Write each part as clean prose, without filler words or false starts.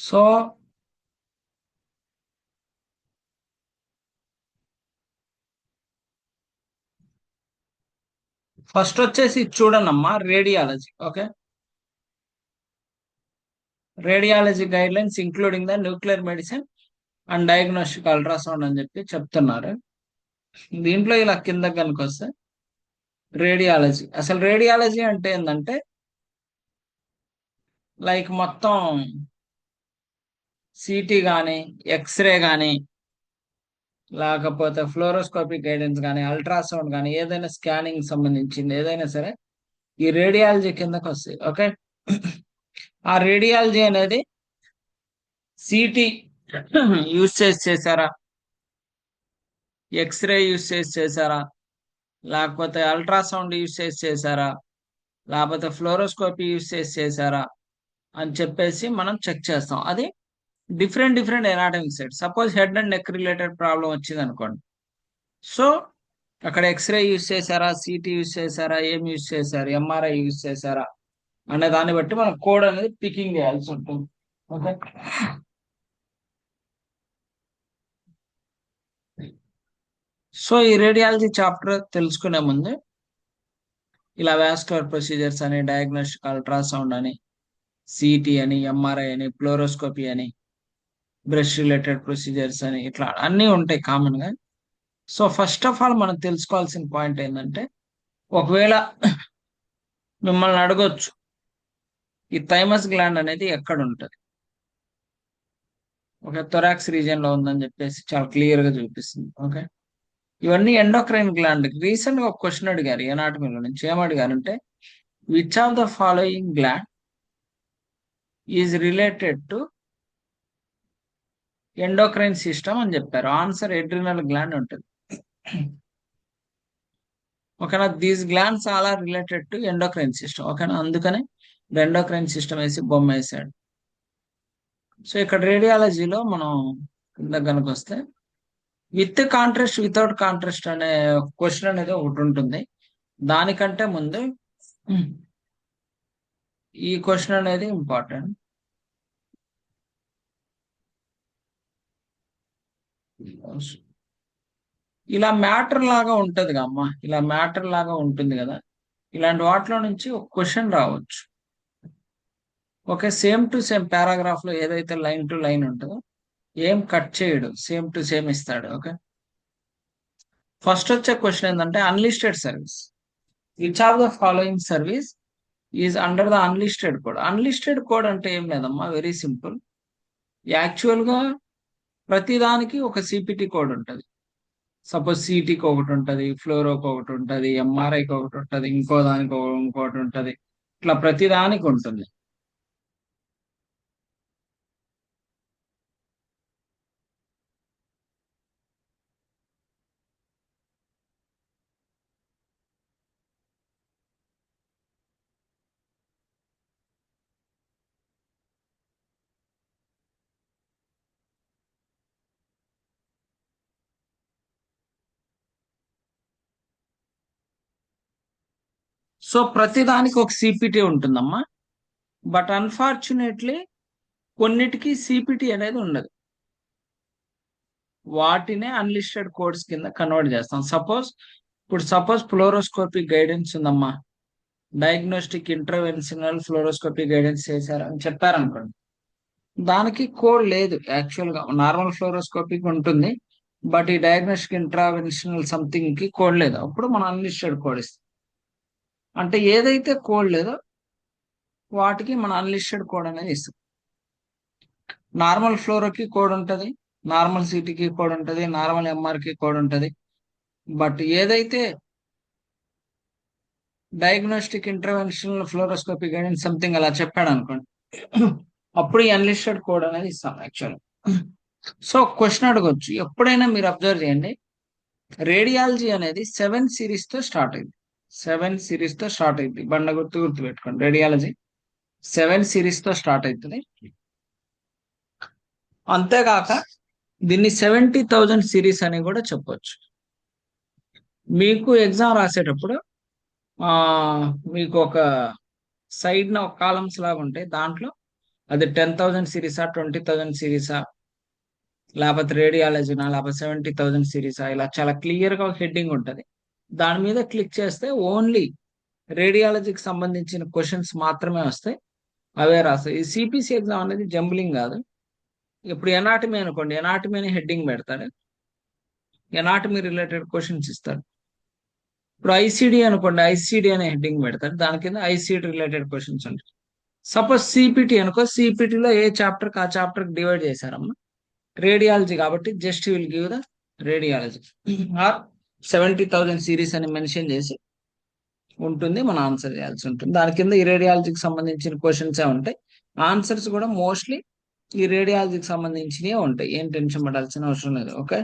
So first వచ్చేసి చూడనమ్మా radiology. Okay, radiology guidelines including the nuclear medicine and diagnostic ultrasound అని చెప్పి చెప్తున్నారు. దీంట్లో ఇలా కింద కనుక వస్తే రేడియాలజీ, అసలు రేడియాలజీ అంటే ఏంటంటే లైక్ మొత్తం సిటీ కానీ, ఎక్స్రే కానీ, లేకపోతే ఫ్లోరోస్కోపిక్ గైడెన్స్ కానీ, అల్ట్రాసౌండ్ కానీ, ఏదైనా స్కానింగ్ సంబంధించింది ఏదైనా సరే ఈ రేడియాలజీ కిందకి వస్తాయి. ఓకే, ఆ రేడియాలజీ అనేది సిటీ యూజ్ చేసారా, ఎక్స్రే యూజ్ చేసారా, లేకపోతే అల్ట్రాసౌండ్ యూజ్ చేసారా, లేకపోతే ఫ్లోరోస్కోపీ యూజ్ చేసారా అని చెప్పేసి మనం చెక్ చేస్తాం. అది different different anatomic site. Suppose head and neck related problem వచ్చింది అనుకోండి, సో అక్కడ ఎక్స్రే యూజ్ చేశారా, సిటీ యూజ్ చేశారా, ఏం యూజ్ చేశారు, ఎంఆర్ఐ యూజ్ చేశారా అనే దాన్ని బట్టి మనం కోడ్ అనేది పికింగ్ చేయాల్సి ఉంటుంది. ఓకే, సో ఈ రేడియాలజీ చాప్టర్ తెలుసుకునే ముందు ఇలా వాస్కులర్ ప్రొసీజర్స్ అని, డయాగ్నోస్టిక్ అల్ట్రాసౌండ్ అని, సిటీ అని, ఎంఆర్ఐ అని, ఫ్లోరోస్కోపీ అని, బ్రెస్ట్ రిలేటెడ్ ప్రొసీజర్స్ అని, ఇట్లా అన్నీ ఉంటాయి కామన్ గా. సో ఫస్ట్ ఆఫ్ ఆల్ మనం తెలుసుకోవాల్సిన పాయింట్ ఏంటంటే, ఒకవేళ మిమ్మల్ని అడగొచ్చు ఈ థైమస్ గ్లాండ్ అనేది ఎక్కడ ఉంటుంది, ఒక థొరాక్స్ రీజియన్ లో ఉందని చెప్పేసి చాలా క్లియర్ గా చూపిస్తుంది. ఓకే, ఇవన్నీ ఎండోక్రైన్ గ్లాండ్. రీసెంట్ గా ఒక క్వశ్చన్ అడిగారు ఎనాటమీలో నుంచి. ఏమడిగారంటే which of the following gland is related to endocrine system అని చెప్పారు. ఆన్సర్ ఎడ్రినల్ గ్లాండ్ ఉంటుంది. ఓకేనా, these glands all are related to endocrine system. ఓకేనా, అందుకని ఎండోక్రైన్ సిస్టమ్ వేసి బొమ్మ వేసాడు. సో ఇక్కడ రేడియాలజీలో మనం కింద కనుక వస్తే విత్ కాంట్రాస్ట్, వితౌట్ కాంట్రాస్ట్ అనే క్వశ్చన్ అనేది ఒకటి ఉంటుంది. దానికంటే ముందు ఈ క్వశ్చన్ అనేది ఇంపార్టెంట్. ఇలా మ్యాటర్ లాగా ఉంటది అమ్మా, ఇలా మ్యాటర్ లాగా ఉంటుంది కదా, ఇలాంటి వాటిలో నుంచి ఒక క్వశ్చన్ రావచ్చు. Okay, same to same paragraph లో ఏదైతే లైన్ టు లైన్ ఉంటుందో ఏం కట్ చేయడు, సేమ్ టు సేమ్ ఇస్తాడు. ఓకే, ఫస్ట్ వచ్చే క్వశ్చన్ ఏంటంటే unlisted service. Which of the following service is under the unlisted code. Unlisted code అంటే ఏం లేదమ్మా, వెరీ సింపుల్. యాక్చువల్ గా ప్రతిదానికి ఒక సిపిటి కోడ్ ఉంటుంది. సపోజ్ సిటీకి ఒకటి ఉంటుంది, ఫ్లోరోకి ఒకటి ఉంటుంది, ఎంఆర్ఐకి ఒకటి ఉంటుంది, ఇంకో దానికి ఇంకోటి ఉంటుంది. ఇట్లా ప్రతిదానికి ఉంటుంది. సో ప్రతిదానికి ఒక సిపిటి ఉంటుందమ్మా. బట్ అన్ఫార్చునేట్లీ కొన్నిటికి సిపిటి అనేది ఉండదు. వాటినే అన్లిస్టెడ్ కోడ్స్ కింద కన్వర్ట్ చేస్తాం. సపోజ్ ఫ్లోరోస్కోపిక్ గైడెన్స్ ఉందమ్మా, డయాగ్నోస్టిక్ ఇంటర్వెన్షనల్ ఫ్లోరోస్కోపీ గైడెన్స్ చేశారని చెప్పారనుకోండి, దానికి కోడ్ లేదు. యాక్చువల్ గా నార్మల్ ఫ్లోరోస్కోపీకి ఉంటుంది, బట్ ఈ డయాగ్నోస్టిక్ ఇంటర్వెన్షనల్ సంథింగ్ కి కోడ్ లేదు. అప్పుడు మనం అన్లిస్టెడ్ కోడ్ ఇస్తాం. అంటే ఏదైతే కోడ్ లేదో వాటికి మనం అన్లిస్టెడ్ కోడ్ అనేది ఇస్తాం. నార్మల్ ఫ్లోరోకి కోడ్ ఉంటుంది, నార్మల్ సిటీకి కోడ్ ఉంటుంది, నార్మల్ ఎంఆర్కి కోడ్ ఉంటుంది. బట్ ఏదైతే diagnostic interventional fluoroscopy guidance something అలా చెప్పాడు అనుకోండి, అప్పుడు ఈ అన్లిస్టెడ్ కోడ్ అనేది ఇస్తాం యాక్చువల్. సో క్వశ్చన్ అడగొచ్చు, ఎప్పుడైనా మీరు అబ్జర్వ్ చేయండి, రేడియాలజీ అనేది 7 సిరీస్ తో స్టార్ట్ అయింది. 7 సిరీస్ తో స్టార్ట్ అయింది, బండ గుర్తు పెట్టుకోండి. రేడియాలజీ 7 సిరీస్ తో స్టార్ట్ అవుతుంది. అంతేకాక దీన్ని 70,000 సిరీస్ అని కూడా చెప్పొచ్చు. మీకు ఎగ్జామ్ రాసేటప్పుడు ఆ మీకు ఒక సైడ్ న ఒక కాలమ్స్ లాగా ఉంటాయి. దాంట్లో అది 10,000 సిరీసా, 20,000 సిరీసా, లేకపోతే రేడియాలజీనా, లేకపోతే 70,000 సిరీసా, ఇలా చాలా క్లియర్ గా హెడ్డింగ్ ఉంటుంది. దాని మీద క్లిక్ చేస్తే ఓన్లీ రేడియాలజీకి సంబంధించిన క్వశ్చన్స్ మాత్రమే వస్తాయి, అవే రాస్తాయి. ఈ సిపిసి ఎగ్జామ్ అనేది జంబ్లింగ్ కాదు. ఇప్పుడు ఎనాటమీ అనుకోండి, ఎనాటమీని హెడ్డింగ్ పెడతాడు, ఎనాటమీ రిలేటెడ్ క్వశ్చన్స్ ఇస్తాడు. ఇప్పుడు ఐసిడి అనుకోండి, ఐసిడి అనే హెడ్డింగ్ పెడతాడు, దాని కింద ఐసిడి రిలేటెడ్ క్వశ్చన్స్ ఉంటాయి. సపోజ్ సిపిటి అనుకో, సిపిటిలో ఏ చాప్టర్ ఆ చాప్టర్ డివైడ్ చేశారమ్మా, రేడియాలజీ కాబట్టి just will give the radiology or 70,000 series అని మెన్షన్ చేసి ఉంటుంది, మనం ఆన్సర్ చేయాల్సి ఉంటుంది. దాని కింద ఈ రేడియాలజీకి సంబంధించిన క్వశ్చన్స్ ఉంటాయి, ఆన్సర్స్ కూడా మోస్ట్లీ ఈ రేడియాలజీకి సంబంధించినవి ఉంటాయి. ఏం టెన్షన్ పడాల్సిన అవసరం లేదు. ఓకే,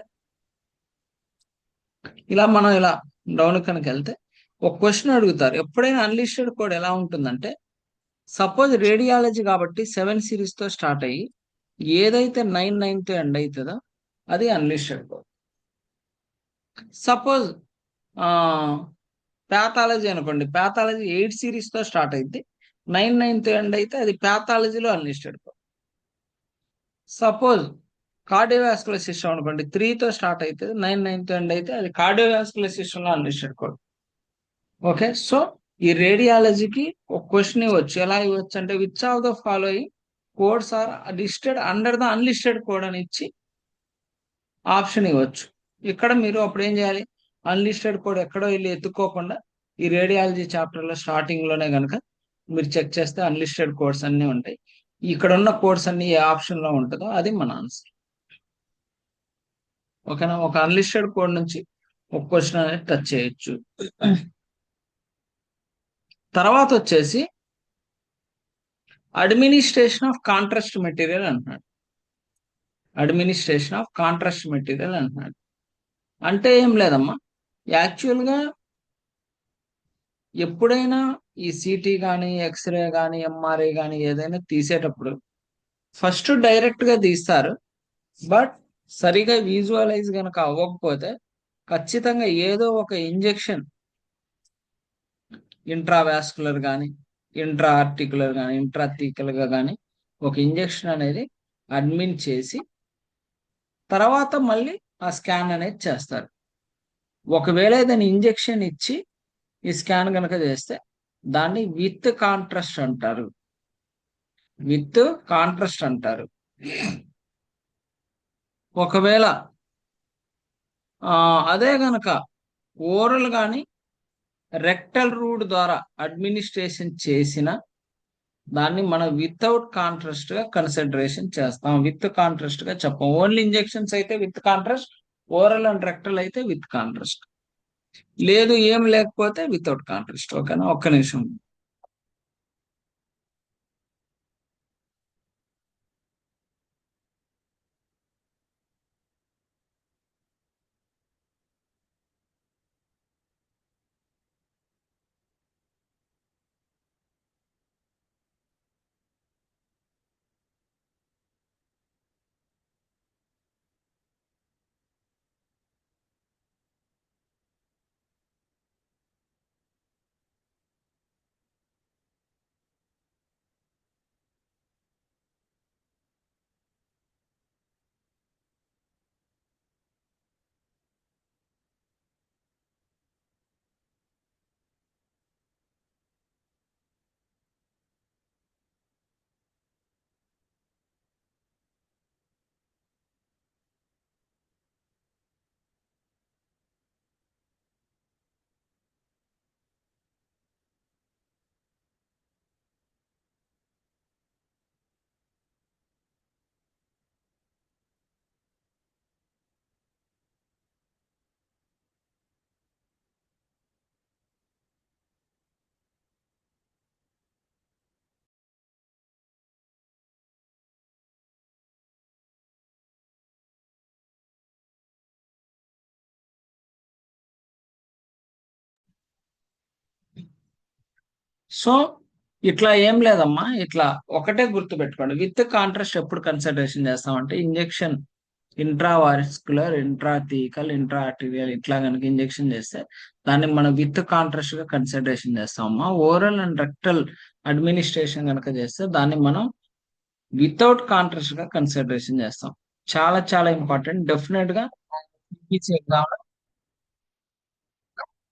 ఇలా మనం ఇలా డౌన్ కనుక వెళ్తే ఒక క్వశ్చన్ అడుగుతారు. ఎప్పుడైనా అన్లిస్టెడ్ కోడ్ ఎలా ఉంటుందంటే, సపోజ్ రేడియాలజీ కాబట్టి 7 సిరీస్ తో స్టార్ట్ అయ్యి ఏదైతే 9 తో ఎండ్ అవుతుందో అది అన్లిస్టెడ్ కోడ్. సపోజ్ ప్యాథాలజీ అనుకోండి, ప్యాథాలజీ 8 సిరీస్ తో స్టార్ట్ అయితే 9 తో ఎండ్ అయితే అది ప్యాథాలజీలో unlisted code. Suppose cardiovascular system అనుకోండి, 3 తో స్టార్ట్ అయితే 9 తో ఎండ్ అయితే అది కార్డియోవాస్కులర్ సిస్టమ్ లో అన్లిస్టెడ్ కోడ్. ఓకే, సో ఈ రేడియాలజీకి ఒక క్వశ్చన్ ఇవ్వచ్చు. ఎలా ఇవ్వచ్చు అంటే, which of the following codes are listed under the unlisted code అని ఇచ్చి ఆప్షన్ ఇవ్వచ్చు. ఇక్కడ మీరు అప్పుడు ఏం చేయాలి, అన్లిస్టెడ్ కోడ్ ఎక్కడో వెళ్ళి ఎత్తుక్కోకుండా ఈ రేడియాలజీ చాప్టర్ లో స్టార్టింగ్ లోనే కనుక మీరు చెక్ చేస్తే అన్లిస్టెడ్ కోడ్స్ అన్ని ఉంటాయి. ఇక్కడ ఉన్న కోడ్స్ అన్ని ఏ ఆప్షన్ లో ఉంటుందో అది మన ఆన్సర్. ఓకేనా, ఒక అన్లిస్టెడ్ కోడ్ నుంచి ఒక క్వశ్చన్ అనేది టచ్ చేయొచ్చు. తర్వాత వచ్చేసి అడ్మినిస్ట్రేషన్ ఆఫ్ కాంట్రాస్ట్ మెటీరియల్ అంటున్నాడు. అడ్మినిస్ట్రేషన్ ఆఫ్ కాంట్రాస్ట్ మెటీరియల్ అంటున్నాడు అంటే ఏం లేదమ్మా, యాక్చువల్గా ఎప్పుడైనా ఈ సిటీ కానీ, ఎక్స్రే కానీ, ఎంఆర్ఐ కానీ ఏదైనా తీసేటప్పుడు ఫస్ట్ డైరెక్ట్ గా తీస్తారు. బట్ సరిగా విజువలైజ్ కనుక అవ్వకపోతే ఖచ్చితంగా ఏదో ఒక ఇంజెక్షన్, ఇంట్రావాస్కులర్ కానీ, ఇంట్రా ఆర్టికులర్ కానీ, ఇంట్రాథీకల్ గా కానీ ఒక ఇంజెక్షన్ అనేది అడ్మిన్ చేసి తర్వాత మళ్ళీ ఆ స్కాన్ అనేది చేస్తారు. ఒకవేళ ఏదైనా ఇంజెక్షన్ ఇచ్చి ఈ స్కాన్ కనుక చేస్తే దాన్ని విత్ కాంట్రాస్ట్ అంటారు, విత్ కాంట్రాస్ట్ అంటారు. ఒకవేళ అదే గనక ఓరల్ కానీ రెక్టల్ రూట్ ద్వారా అడ్మినిస్ట్రేషన్ చేసిన దాన్ని మనం వితౌట్ కాంట్రాస్ట్ గా కన్సిడరేషన్ చేస్తాం, విత్ కాంట్రాస్ట్ గా చెప్పం. ఓన్లీ ఇంజెక్షన్స్ అయితే with contrast, oral and rectal అయితే విత్ కాంట్రాస్ట్, లేదు ఏం లేకపోతే వితౌట్ కాంట్రాస్ట్. ఓకేనా, ఒక్క నిమిషం. సో ఇట్లా ఏం లేదమ్మా, ఇట్లా ఒకటే గుర్తు పెట్టుకోండి, విత్ కాంట్రాస్ట్ ఎప్పుడు కన్సిడరేషన్ చేస్తామంటే injection intravascular, intrathecal, intra arterial ఇట్లా కనుక ఇంజెక్షన్ చేస్తే దాన్ని మనం విత్ కాంట్రాస్ట్ గా కన్సిడరేషన్ చేస్తామమ్మా. ఓరల్ అండ్ రెక్టల్ అడ్మినిస్ట్రేషన్ కనుక చేస్తే దాన్ని మనం వితౌట్ కాంట్రాస్ట్ గా కన్సిడరేషన్ చేస్తాం. చాలా చాలా ఇంపార్టెంట్. సిపిసి ఎగ్జామ్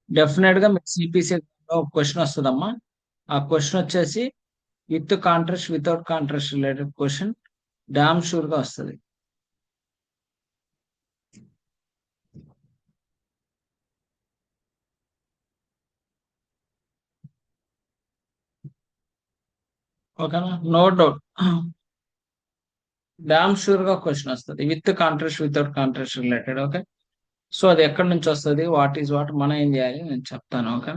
డెఫినెట్ గా మీకు సిపిసి ఎగ్జామ్ లో ఒక క్వశ్చన్ వస్తుందమ్మా. ఆ క్వశ్చన్ వచ్చేసి with contrast without contrast related question damn sure గా వస్తుంది. ఓకేనా, నో డౌట్. డామ్ షూర్ గా క్వశ్చన్ వస్తుంది with contrast without contrast related. Okay, so అది ఎక్కడి నుంచి వస్తుంది, వాట్ ఈజ్ వాట్, మనం ఏం చేయాలి నేను చెప్తాను. ఓకే,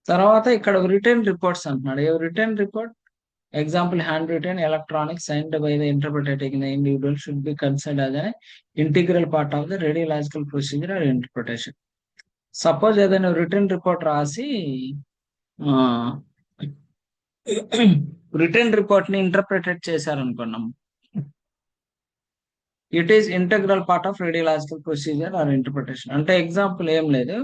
తర్వాత ఇక్కడ రిటర్న్ రిపోర్ట్స్ అంటున్నాడు. ఏ written report? Example, hand written electronic signed by the interpreter in the individual should be considered as an integral part of the radiological procedure or interpretation. Suppose ఏదైనా రిటర్న్ రిపోర్ట్ రాసి written report ని interpret చేశారనుకున్నాం, it is integral part of radiological procedure or interpretation. అంటే example ఏం లేదు,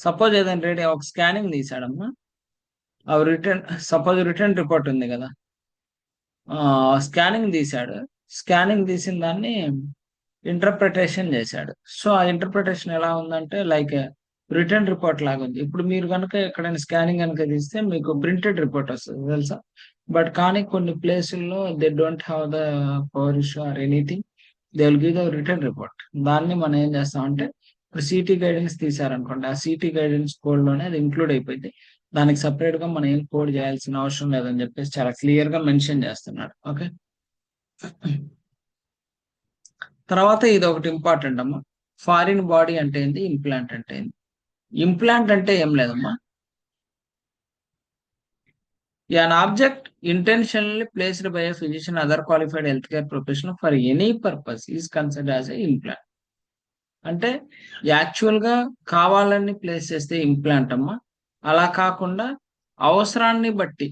suppose ఏదైనా ఒక scanning తీసాడమ్మా, ఆ రిటర్న్ సపోజ్ రిటర్న్ రిపోర్ట్ ఉంది కదా, స్కానింగ్ తీశాడు. స్కానింగ్ తీసిన దాన్ని ఇంటర్ప్రిటేషన్ చేశాడు. సో ఆ ఇంటర్ప్రిటేషన్ ఎలా ఉందంటే లైక్ రిటర్న్ రిపోర్ట్ లాగా ఉంది. ఇప్పుడు మీరు కనుక ఎక్కడైనా స్కానింగ్ కనుక తీస్తే మీకు ప్రింటెడ్ రిపోర్ట్ వస్తుంది తెలుసా. బట్ కానీ కొన్ని ప్లేసుల్లో they don't have the power issue or anything, they will give the return report. దాన్ని మనం ఏం చేస్తాం అంటే, ఇప్పుడు సిటీ గైడెన్స్ తీసారనుకోండి, ఆ సిటీ గైడెన్స్ కోడ్ లోనే అది ఇంక్లూడ్ అయిపోయింది. దానికి సపరేట్ గా మనం ఏం కోడ్ చేయాల్సిన అవసరం లేదని చెప్పేసి చాలా క్లియర్ గా మెన్షన్ చేస్తున్నాడు. ఓకే, తర్వాత ఇది ఒకటి ఇంపార్టెంట్ అమ్మా. ఫారిన్ బాడీ అంటే ఏంటి, ఇంప్లాంట్ అంటే ఏంటి? ఇంప్లాంట్ అంటే ఏం లేదమ్మా, an object intentionally placed by a physician other qualified healthcare professional for any purpose is considered as a implant. అంటే యాక్చువల్ గా కావాలని ప్లేస్ చేస్తే ఇంప్లాంట్ అమ్మా, అలా కాకుండా అవసరాన్ని బట్టి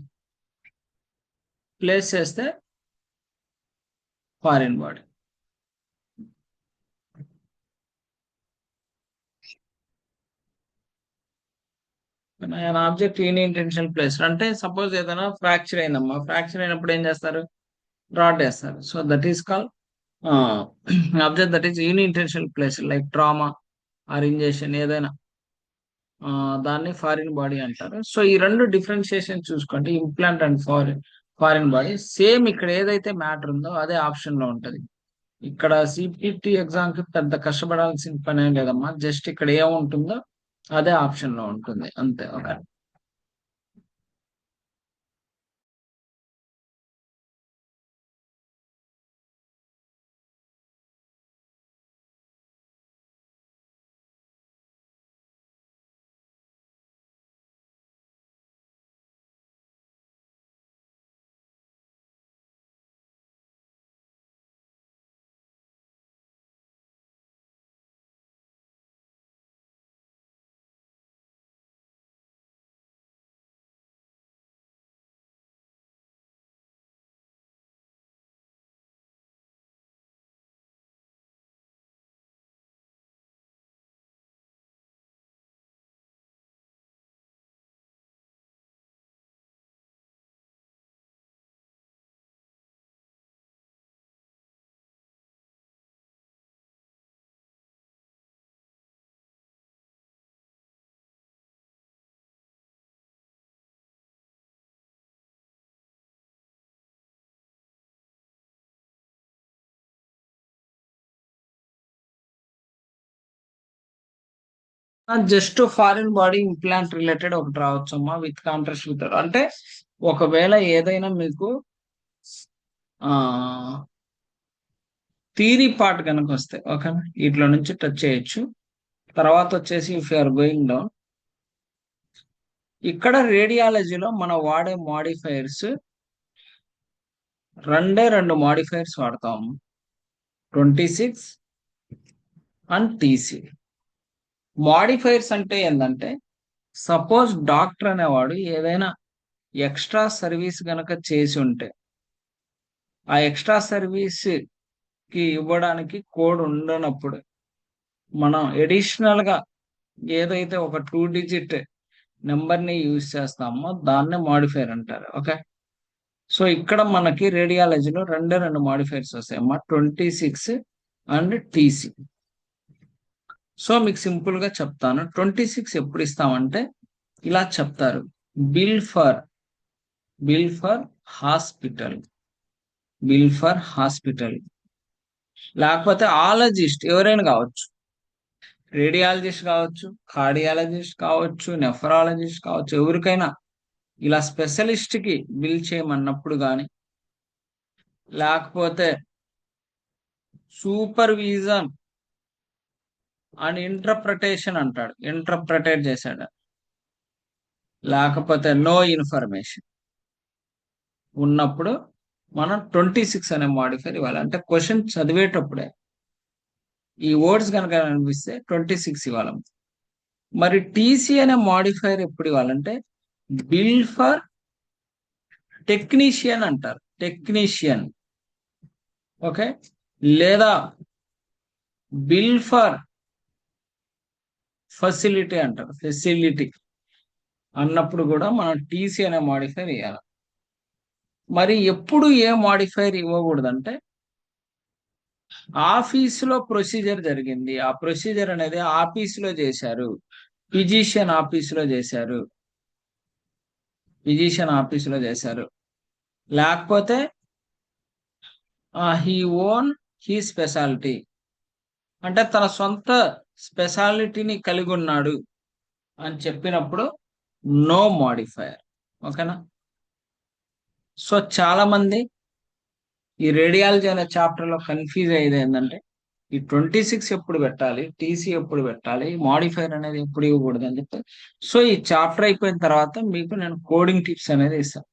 ప్లేస్ చేస్తే foreign body. Object in intentional place అంటే సపోజ్ ఏదైనా ఫ్రాక్చర్ అయిందమ్మా, ఫ్రాక్చర్ అయినప్పుడు ఏం చేస్తారు, రాడ్ వేస్తారు. So that is call object that is in intentional place like trauma or injection ఏదైనా, దాన్ని ఫారిన్ బాడీ అంటారు. సో ఈ రెండు డిఫరెన్షియేషన్ చూసుకోండి, implant and foreign body. Same ఇక్కడ ఏదైతే మ్యాటర్ ఉందో అదే ఆప్షన్ లో ఉంటది. ఇక్కడ సిపిటి ఎగ్జామ్ కి పెద్ద కష్టపడాల్సిన పని ఏం లేదమ్మా, జస్ట్ ఇక్కడ ఏముంటుందో అదే ఆప్షన్ లో ఉంటుంది అంతే. Okay. Just foreign body implant related ఒకటి రావచ్చమ్మా, విత్ కాంట్రాస్ట్ విత్ అంటే ఒకవేళ ఏదైనా మీకు ఆ థీరీ పార్ట్ కనుక వస్తే ఓకేనా, వీటిలో నుంచి టచ్ చేయొచ్చు. తర్వాత వచ్చేసి ఇఫ్ యూఆర్ గోయింగ్ డౌన్, ఇక్కడ రేడియాలజీలో మనం వాడే మాడిఫైయర్స్ రెండు మాడిఫైయర్స్ వాడతాము, 26 అండ్ టీసీ. మాడిఫైయర్స్ అంటే ఏంటంటే, సపోజ్ డాక్టర్ అనేవాడు ఏదైనా ఎక్స్ట్రా సర్వీస్ గనక చేసి ఉంటే, ఆ ఎక్స్ట్రా సర్వీస్ కి ఇవ్వడానికి కోడ్ ఉండనప్పుడు మనం ఎడిషనల్ గా ఏదైతే ఒక 2 డిజిట్ నెంబర్ని యూజ్ చేస్తామో దాన్నే మాడిఫైర్ అంటారు. ఓకే. సో ఇక్కడ మనకి రేడియాలజీలో రెండు మాడిఫైర్స్ వస్తాయమ్మా, 26 అండ్ టీసీ. సో మీకు సింపుల్ గా చెప్తాను. 26 ఎప్పుడు ఇస్తామంటే ఇలా చెప్తారు, bill for hospital, bill for hospital. లేకపోతే ఆలజిస్ట్ ఎవరైనా కావచ్చు, రేడియాలజిస్ట్ కావచ్చు, కార్డియాలజిస్ట్ కావచ్చు, నెఫ్రాలజిస్ట్ కావచ్చు, ఎవరికైనా ఇలా స్పెషలిస్ట్ కి బిల్ చేయమన్నప్పుడు కానీ, లేకపోతే సూపర్విజన్ అండ్ ఇంటర్ప్రిటేషన్ అంటాడు, ఇంటర్ప్రిటేట్ చేశాడు, లేకపోతే నో ఇన్ఫర్మేషన్ ఉన్నప్పుడు మనం 26 అనే మాడిఫైర్ ఇవ్వాలి. అంటే క్వశ్చన్ చదివేటప్పుడే ఈ వర్డ్స్ కనుక అనిపిస్తే 26 ఇవ్వాలి. మరి టీసీ అనే మాడిఫైర్ ఎప్పుడు ఇవ్వాలంటే బిల్ ఫర్ టెక్నీషియన్ అంటారు, టెక్నీషియన్. ఓకే. లేదా బిల్ ఫర్ ఫెసిలిటీ అంటారు, ఫెసిలిటీ అన్నప్పుడు కూడా మనం టీసీ అనే మాడిఫైర్ ఇవ్వాలి. మరి ఎప్పుడు ఏ మాడిఫైర్ ఇవ్వకూడదంటే ఆఫీసులో ప్రొసీజర్ జరిగింది, ఆ ప్రొసీజర్ అనేది ఆఫీసులో చేశారు, ఫిజిషియన్ ఆఫీసులో చేశారు, ఫిజిషియన్ ఆఫీసులో చేశారు, లేకపోతే హీ ఓన్ హీ స్పెషాలిటీ అంటే తన సొంత స్పెషాలిటీని కలిగి ఉన్నాడు అని చెప్పినప్పుడు నో మాడిఫైయర్. ఓకేనా. సో చాలా మంది ఈ రేడియాలజీ అనే చాప్టర్ లో కన్ఫ్యూజ్ అయ్యేది ఏంటంటే ఈ 26 ఎప్పుడు పెట్టాలి, టీసీ ఎప్పుడు పెట్టాలి, మాడిఫైర్ అనేది ఎప్పుడు ఇవ్వకూడదు అని చెప్తే, సో ఈ చాప్టర్ అయిపోయిన తర్వాత మీకు నేను కోడింగ్ టిప్స్ అనేది ఇస్తాను.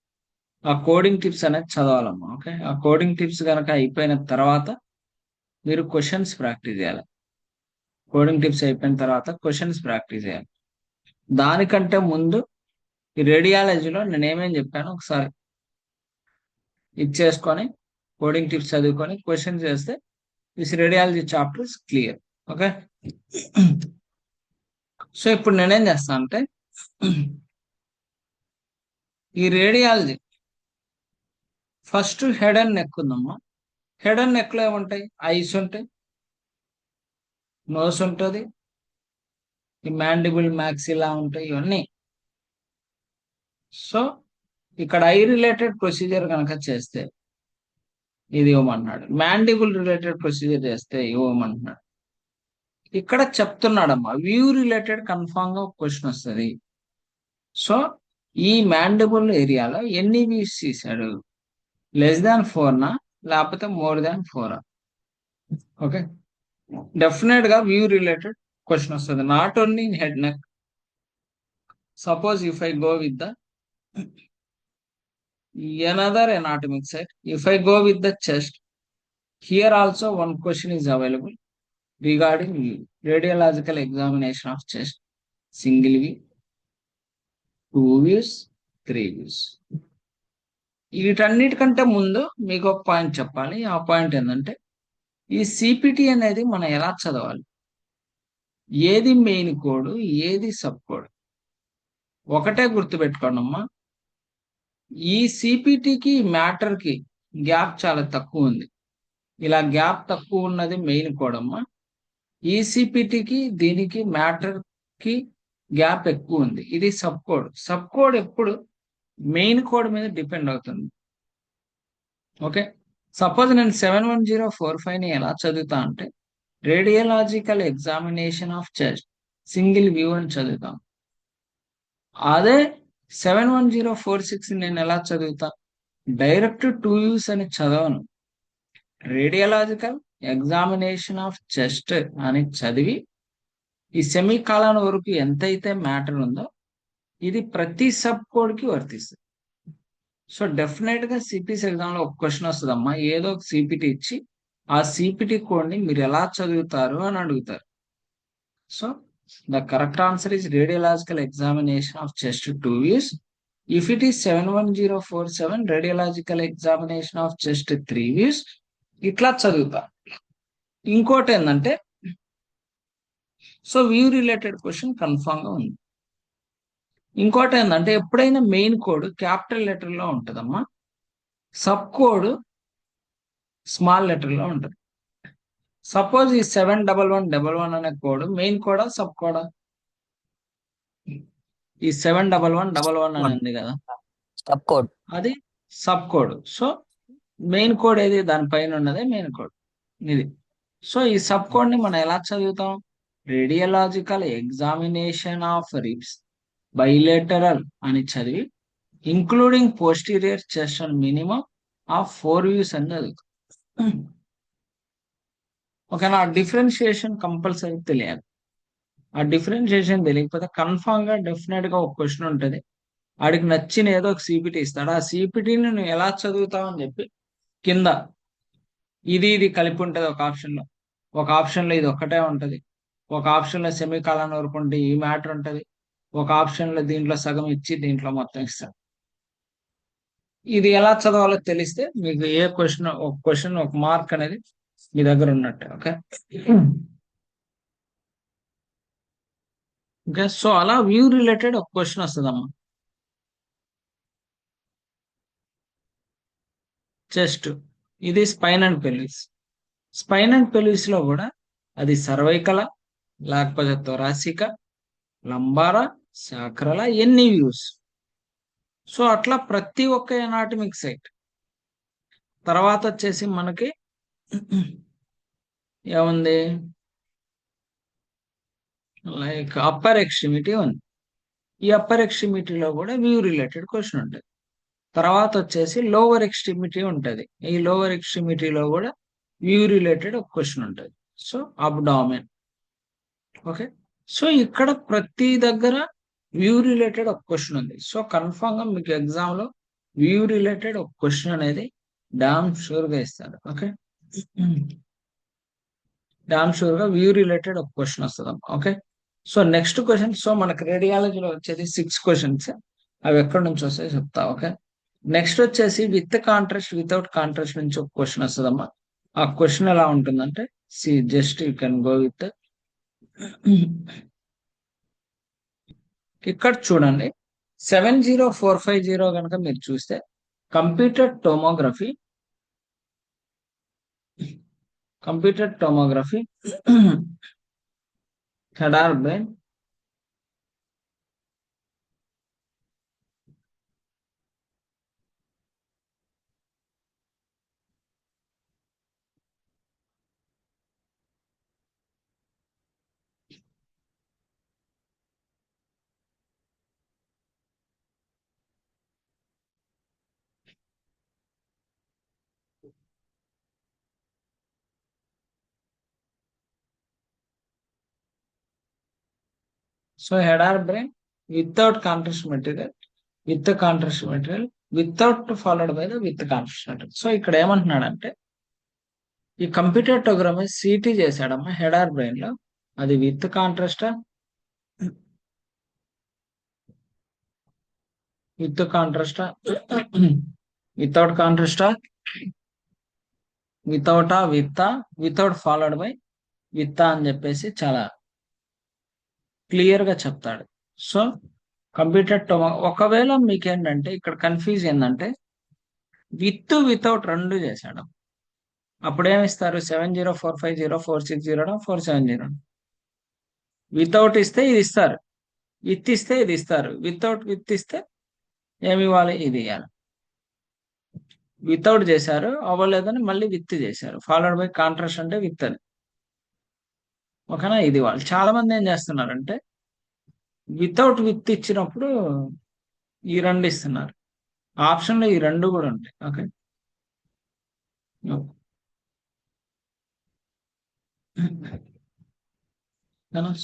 ఆ కోడింగ్ టిప్స్ అనేది చదవాలమ్మా. ఓకే. ఆ కోడింగ్ టిప్స్ కనుక అయిపోయిన తర్వాత మీరు క్వశ్చన్స్ ప్రాక్టీస్ చేయాలి. కోడింగ్ టిప్స్ అయిపోయిన తర్వాత క్వశ్చన్స్ ప్రాక్టీస్ చేయాలి. దానికంటే ముందు ఈ రేడియాలజీలో నేను ఏమేం చెప్పాను ఒకసారి ఇచ్చేసుకొని కోడింగ్ టిప్స్ చదువుకొని క్వశ్చన్స్ చేస్తే this radiology chapter is clear. Okay. So ఇప్పుడు నేనేం చేస్తాను అంటే ఈ radiology first head and neck ఉందమ్మా. హెడ్ అండ్ నెక్ లో ఏముంటాయి, ఐస్ ఉంటాయి, నోస్ ఉంటుంది, ఈ మ్యాండిబుల్ మ్యాక్సిలా ఉంటాయి, ఇవన్నీ. సో ఇక్కడ ఐ రిలేటెడ్ ప్రొసీజర్ కనుక చేస్తే ఇది ఇవ్వమంటున్నాడు, మ్యాండిబుల్ రిలేటెడ్ ప్రొసీజర్ చేస్తే ఇవ్వమంటున్నాడు. ఇక్కడ చెప్తున్నాడమ్మా వ్యూ రిలేటెడ్ కన్ఫామ్ గా ఒక క్వశ్చన్ వస్తుంది. సో ఈ మ్యాండిబుల్ ఏరియాలో ఎన్ని వ్యూస్ తీశాడు, <4 లేకపోతే more than 4. ఓకే. డెఫినెట్ గా వ్యూ రిలేటెడ్ క్వశ్చన్ వస్తుంది, not only in head neck. Suppose if I go with the another anatomic site, if I go with the chest, here also one question is available regarding radiological examination of chest, single view, 2 views, 3 views. వీటన్నిటికంటే ముందు మీకు ఒక point చెప్పాలి. ఆ point ఏంటంటే ఈ CPT అనేది మనం ఎలా చదవాలి, ఏది మెయిన్ కోడ్, ఏది సబ్ కోడ్. ఒకటే గుర్తుపెట్టుకోండి అమ్మా, ఈ సిపిటికి మ్యాటర్ కి గ్యాప్ చాలా తక్కువ ఉంది. ఇలా గ్యాప్ తక్కువ ఉన్నది మెయిన్ కోడ్ అమ్మా. ఈ సిపిటికి దీనికి మ్యాటర్ కి గ్యాప్ ఎక్కువ ఉంది, ఇది సబ్ కోడ్. సబ్ కోడ్ ఎప్పుడు మెయిన్ కోడ్ మీద డిపెండ్ అవుతుంది. ఓకే. సపోజ్ నేను 71045ని ఎలా చదువుతా అంటే radiological examination of chest single view అని చదువుతాను. అదే 71046 నేను ఎలా చదువుతా, డైరెక్ట్ 2 వ్యూస్ అని చదవను, రేడియోలాజికల్ ఎగ్జామినేషన్ ఆఫ్ చెస్ట్ అని చదివి ఈ సెమీకాలన్ వరకు ఎంతైతే మ్యాటర్ ఉందో ఇది ప్రతి సబ్ కోడ్ కి వర్తిస్తుంది. సో డెఫినెట్ గా సిపిసి ఎగ్జామ్ లో ఒక క్వశ్చన్ వస్తుందమ్మా, ఏదో ఒక సిపిటి ఇచ్చి ఆ సిపిటి కోడ్ ని మీరు ఎలా చదువుతారు అని అడుగుతారు. So the correct answer is radiological examination of chest 2 views. If it is 71047 radiological examination of chest 3 views. ఇట్లా చదువుతా. ఇంకోటి ఏంటంటే so view related question confirm గా ఉంది. ఇంకోటి ఏంటంటే ఎప్పుడైనా మెయిన్ కోడ్ క్యాపిటల్ లెటర్ లో ఉంటుందమ్మా, సబ్ కోడ్ స్మాల్ లెటర్ లో ఉంటుంది. సపోజ్ ఈ 71111 అనే కోడ్ మెయిన్ కోడా సబ్ కోడా? ఈ 71111 అని ఉంది కదా, సబ్ కోడ్. అది sub code. So main code ఏది, దానిపైన ఉన్నదే మెయిన్ కోడ్ ఇది. సో ఈ సబ్ కోడ్ ని మనం ఎలా చదువుతాం? Radiological examination of ribs bilateral అని చదివి including posterior chest and minimum of 4 views అని చదువుతాం. ఓకేనా? ఆ డిఫరెన్షియేషన్ కంపల్సరీ తెలియాలి. ఆ డిఫరెన్షియేషన్ తెలియకపోతే కన్ఫామ్ గా డెఫినెట్ గా ఒక క్వశ్చన్ ఉంటుంది, వాడికి నచ్చిన ఏదో ఒక సిపిటి ఇస్తాడు, ఆ సిపిటిని నువ్వు ఎలా చదువుతావు అని చెప్పి కింద ఇది కలిపి ఉంటది ఒక ఆప్షన్ లో, ఒక ఆప్షన్ లో ఇది ఒక్కటే ఉంటది, ఒక ఆప్షన్ లో సెమీకాలన్ వరకు ఉంటే ఈ మ్యాటర్ ఉంటది, ఒక ఆప్షన్ లో దీంట్లో సగం ఇచ్చి దీంట్లో మొత్తం ఇస్తాడు. ఇది ఎలా చదవాలో తెలిస్తే మీకు ఏ క్వశ్చన్ ఒక క్వశ్చన్ ఒక మార్క్ అనేది మీ దగ్గర ఉన్నట్టే. Okay okay. సో అలా వ్యూ రిలేటెడ్ ఒక క్వశ్చన్ వస్తుందమ్మా. చెస్ట్, ఇది spine and pelvis. Spine and pelvis లో కూడా అది సర్వైకల, లేకపోతే థొరాసిక, లంబారా, సాక్రల, ఎన్ని వ్యూస్. సో అట్లా ప్రతి ఒక్క ఎనాటమిక్ సైట్. తర్వాత వచ్చేసి మనకి ఏముంది, లైక్ అప్పర్ ఎక్స్ట్రిమిటీ ఉంది. ఈ అప్పర్ ఎక్స్ట్రిమిటీలో కూడా వ్యూ రిలేటెడ్ క్వశ్చన్ ఉంటుంది. తర్వాత వచ్చేసి లోవర్ ఎక్స్ట్రిమిటీ ఉంటుంది. ఈ లోవర్ ఎక్స్ట్రిమిటీలో కూడా వ్యూ రిలేటెడ్ ఒక క్వశ్చన్ ఉంటుంది. So abdomen. ఓకే. సో ఇక్కడ ప్రతి దగ్గర వ్యూ రిలేటెడ్ ఒక క్వశ్చన్ ఉంది. సో కన్ఫామ్ గా మీకు ఎగ్జామ్ లో వ్యూ రిలేటెడ్ ఒక క్వశ్చన్ అనేది డామ్ షూర్ గా ఇస్తారు. ఓకే, డామ్ షూర్ గా వ్యూ రిలేటెడ్ ఒక క్వశ్చన్ వస్తుంది. Okay. So next question, so మనకి రేడియాలజీలో వచ్చేది 6 క్వశ్చన్స్, అవి ఎక్కడి నుంచి వస్తాయో చెప్తా. ఓకే. నెక్స్ట్ వచ్చేసి విత్ కాంట్రాస్ట్ వితౌట్ కాంట్రాస్ట్ నుంచి ఒక క్వశ్చన్ వస్తుందమ్మా. ఆ క్వశ్చన్ ఎలా ఉంటుందంటే, see just you can go with, ఇక్కడ చూడండి 70450 కనుక మీరు చూస్తే computer tomography, computer tomography head or brain, so head or brain without contrast material, with contrast material, without followed by the with contrast material. So ఇక్కడ ఏమంటున్నాడంటే, ఈ కంప్యూటర్ టోగ్రఫీ సిటీ చేశాడమ్మా head or brain లో, అది విత్ కాంట్రాస్టా విత్ కాంట్రాస్టా వితౌట్ కాంట్రాస్టా వితౌటా విత్తా వితౌట్ ఫాలోడ్ బై విత్తా అని చెప్పేసి చాలా క్లియర్ గా చెప్తాడు. సో కంప్యూటర్ టోమో, ఒకవేళ మీకేంటంటే ఇక్కడ కన్ఫ్యూజ్ ఏంటంటే విత్ వితౌట్ రెండు చేశాడు, అప్పుడు ఏమిస్తారు? 70450 460 వితౌట్ ఇస్తే ఇది ఇస్తారు, విత్ ఇస్తే ఇది ఇస్తారు, వితౌట్ విత్ ఇస్తే ఏమి ఇవ్వాలి? ఇది ఇవ్వాలి. వితౌట్ చేశారు అవ్వలేదని మళ్ళీ విత్ చేశారు, ఫాలోడ్ బై కాంట్రాస్ట్ అంటే విత్ అని. ఓకేనా? ఇది వాళ్ళు చాలా మంది ఏం చేస్తున్నారంటే వితౌట్ విత్ ఇచ్చినప్పుడు ఈ రెండు ఇస్తున్నారు, ఆప్షన్ లో ఈ రెండు కూడా ఉంటాయి. ఓకే.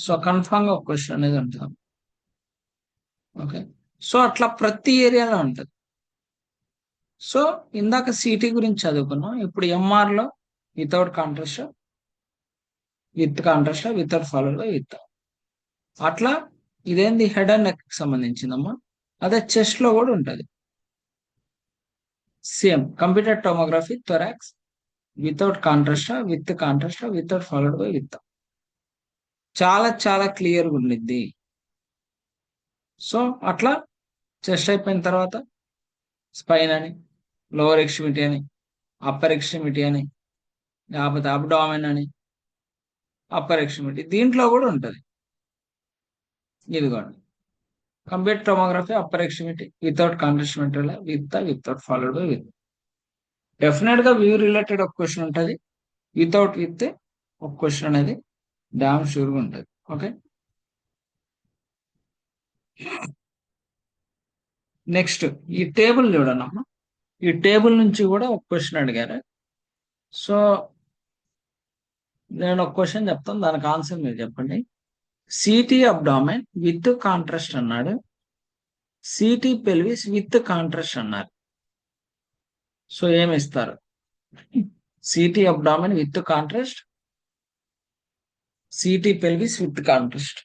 సో కన్ఫామ్ గా ఒక క్వశ్చన్ అనేది ఉంటుంది. ఓకే. సో అట్లా ప్రతి ఏరియాలో ఉంటుంది. సో ఇందాక సిటీ గురించి చదువుకున్నాం, ఇప్పుడు ఎంఆర్ లో without contrast, with contrast, without followed by with. అట్లా ఇదేంది హెడ్ అండ్ నెక్ కి సంబంధించిందమ్మా. అదే చెస్ట్ లో కూడా ఉంటుంది same, computer tomography thorax without contrast, with contrast, without followed by with. చాలా చాలా క్లియర్గా ఉండిద్ది. సో అట్లా చెస్ట్ అయిపోయిన తర్వాత స్పైన్ అని, లోవర్ ఎక్స్ట్రిమిటీ అని, అప్పర్ ఎక్స్ట్రిమిటీ అని, లేకపోతే అబ్డామెన్ అని, అప్పర్ ఎక్స్ట్రిమిటీ దీంట్లో కూడా ఉంటుంది. ఇదిగోండి, computer tomography upper extremity without contrast material, without followed with. Definite గా వ్యూ రిలేటెడ్ ఒక క్వశ్చన్ ఉంటుంది, విత్ ఒక క్వశ్చన్ అనేది డామ్ షూర్గా ఉంటుంది. ఓకే, నెక్స్ట్ ఈ టేబుల్ చూడండి అమ్మా. ఈ టేబుల్ నుంచి కూడా ఒక క్వశ్చన్ అడిగారు. సో నేను ఒక క్వశ్చన్ చెప్తాను, దానికి ఆన్సర్ మీరు చెప్పండి. సిటీ అబ్డామెన్ విత్ కాంట్రాస్ట్ అన్నాడు, సిటీ పెల్విస్ విత్ కాంట్రాస్ట్ అన్నారు. సో ఏమి ఇస్తారు? CT abdomen with contrast, CT pelvis with contrast.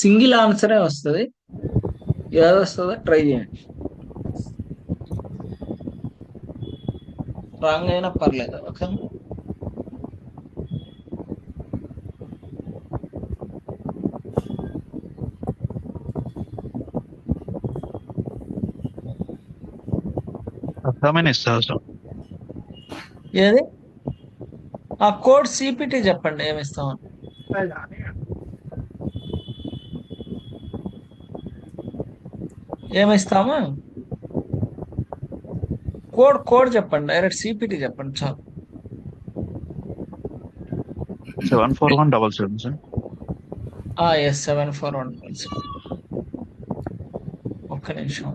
Single ఆన్సరే వస్తుంది, ఏది వస్తుందో ట్రై చేయండి. రాంగ్ అయినా పర్లేదు. ఓకే, అర్థమైన ఇస్తా. ఏది ఆ కోడ్ సిపిటి చెప్పండి, ఏమి ఇస్తామని. ఏమి ఇస్తాము? కోడ్ చెప్పండి, డైరెక్ట్ సిపిటి చెప్పండి చాలు. 741777 సార్. ఎస్, 741. ఒక్క నిమిషం.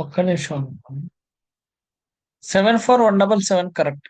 ఒక్క నిమిషం. 74177 కరెక్ట్.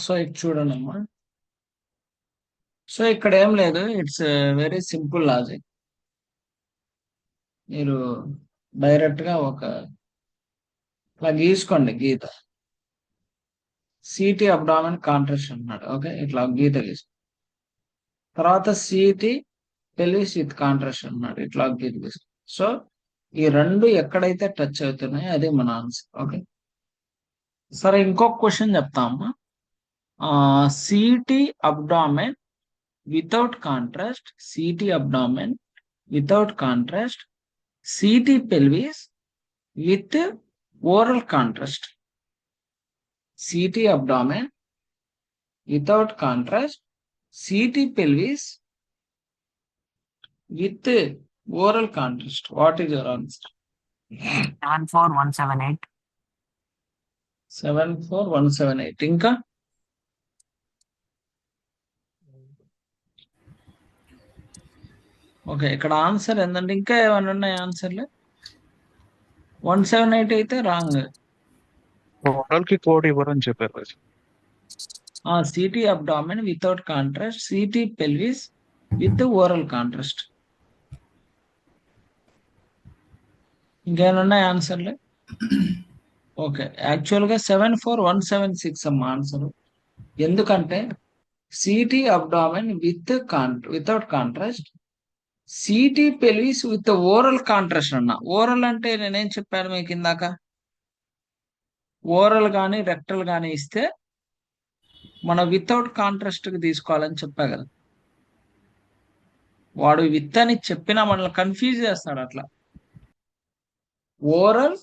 సో ఇది చూడండి అమ్మా. సో ఇక్కడ ఏం లేదు, ఇట్స్ వెరీ సింపుల్ లాజిక్. మీరు డైరెక్ట్ గా ఇట్లా గీసుకోండి గీత. సిటీ అబ్డామిన్ కాంట్రాస్ట్ అన్నాడు. ఓకే, ఇట్లా గీత గీసు. తర్వాత సిటీ పెల్విస్ విత్ కాంట్రాస్ట్ అన్నాడు. ఇట్లా గీత గీసు. సో ఈ రెండు ఎక్కడైతే టచ్ అవుతున్నాయో అదే మన ఆన్సర్. ఓకే, సరే ఇంకొక క్వశ్చన్ చెప్తామా. CT abdomen without contrast, CT abdomen without contrast, CT pelvis with oral contrast. CT abdomen without contrast, CT pelvis with oral contrast. What is your answer? 74178. 74178. ఇంకా ఓకే, ఇక్కడ answer ఏంటంటే ఇంకా ఏమైనా ఉన్నాయి ఆన్సర్లు? 178 అయితే రాంగ్. ఓవరాల్ కి కోడ్ ఇవ్వరని చెప్పారు. City abdomen without contrast, CT pelvis with oral contrast. ఇంకేమైనా ఉన్నాయి ఆన్సర్లు? ఓకే, యాక్చువల్ గా 74176 అమ్మ ఆన్సర్. ఎందుకంటే city abdomen without contrast, CT pelvis with oral contrast అన్న. ఓరల్ అంటే నేనేం చెప్పాను మీకు ఇందాక, ఓరల్ కానీ రెక్టల్ కానీ ఇస్తే మనం వితౌట్ కాంట్రాస్ట్ కి తీసుకోవాలని చెప్పా కదా. వాడు విత్ అని చెప్పినా మనల్ని కన్ఫ్యూజ్ చేస్తాడు అట్లా. Oral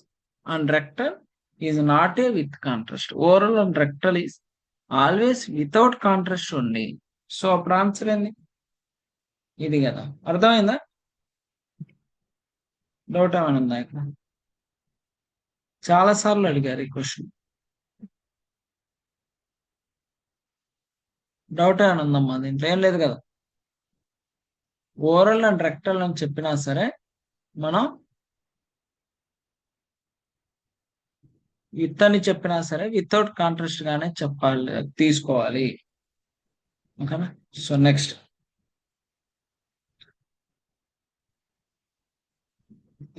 and rectal is not a with contrast. Oral and rectal is always without contrast ఉంది. సో అప్పుడు ఆన్సర్ ఏంది? ఇది కదా. అర్థమైందా? డౌట్ ఏమైనా ఉందా ఇక్కడ? చాలా సార్లు అడిగారు ఈ క్వశ్చన్. డౌట్ ఏమైనా ఉందమ్మా? దీంట్లో ఏం లేదు కదా. ఓరల్ అండ్ రెక్టల్ అని చెప్పినా సరే మనం విత్ అని చెప్పినా సరే వితౌట్ కాంట్రాస్ట్ గానే చెప్పాలి, తీసుకోవాలి. ఓకేనా? సో నెక్స్ట్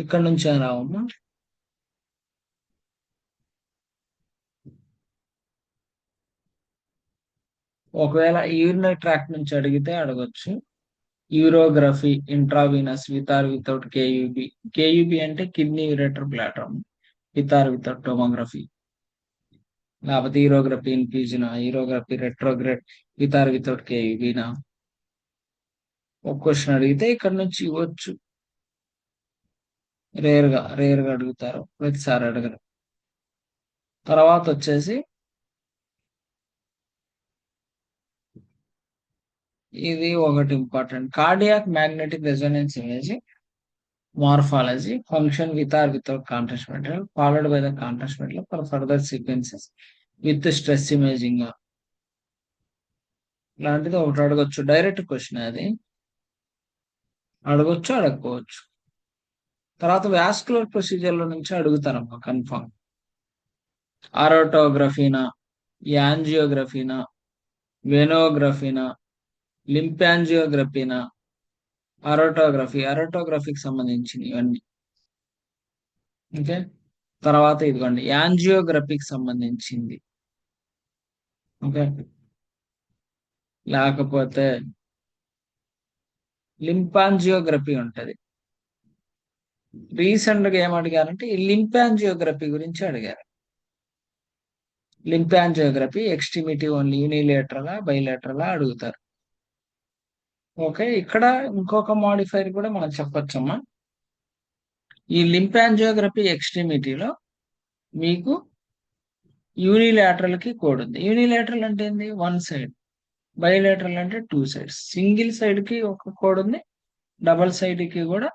ఇక్కడ నుంచి రావమ్మా. ఒకవేళ యూరినరీ ట్రాక్ట్ నుంచి అడిగితే అడగొచ్చు. Urography intravenous with or without KUB. KUB అంటే kidney ureter bladder. With or without tomography. లేకపోతే urography infusion, urography retrograde with or without కేయూబినా. ఒక క్వశ్చన్ అడిగితే ఇక్కడ నుంచి ఇవ్వచ్చు. రేర్ గా అడుగుతారు, ప్రతిసారి అడగరు. తర్వాత వచ్చేసి ఇది ఒకటి important. Cardiac magnetic resonance imaging morphology function with or without contrast material followed by the contrast material for further sequences with stress imaging. ఇలాంటిది ఒకటి అడగొచ్చు. డైరెక్ట్ క్వశ్చన్ అది. అడగొచ్చు, అడగకపోవచ్చు. తర్వాత వాస్కులర్ ప్రొసీజర్ లో నుంచి అడుగుతారమ్మా కన్ఫర్మ్. ఆరోటోగ్రఫీనా, యాంజియోగ్రఫీనా, వెనోగ్రఫీనా, లింపాంజియోగ్రఫీనా, అరోటోగ్రఫీకి సంబంధించిన ఇవన్నీ. ఓకే, తర్వాత ఇదిగోండి యాంజియోగ్రఫీకి సంబంధించింది. ఓకే, లేకపోతే లింపాంజియోగ్రఫీ ఉంటది. రీసెంట్ గా ఏం అడిగారంటే ఈ లింపాంజియోగ్రఫీ గురించి అడిగారు. లింపాంజియోగ్రఫీ ఎక్స్ట్రిమిటీ ఓన్లీ యూనిలేటరలా బైలేటరలా అడుగుతారు. ఓకే, ఇక్కడ ఇంకొక మాడిఫైర్ కూడా మనం చెప్పొచ్చమ్మా. ఈ లింపాంజియోగ్రఫీ ఎక్స్ట్రిమిటీలో మీకు యూనిలేటరల్ కి కోడ్ ఉంది. యూనిలేటరల్ అంటే ఏంది? One side. బైలేటరల్ అంటే టూ సైడ్స్. సింగిల్ సైడ్ కి ఒక కోడ్ ఉంది, డబల్ సైడ్ కి కూడా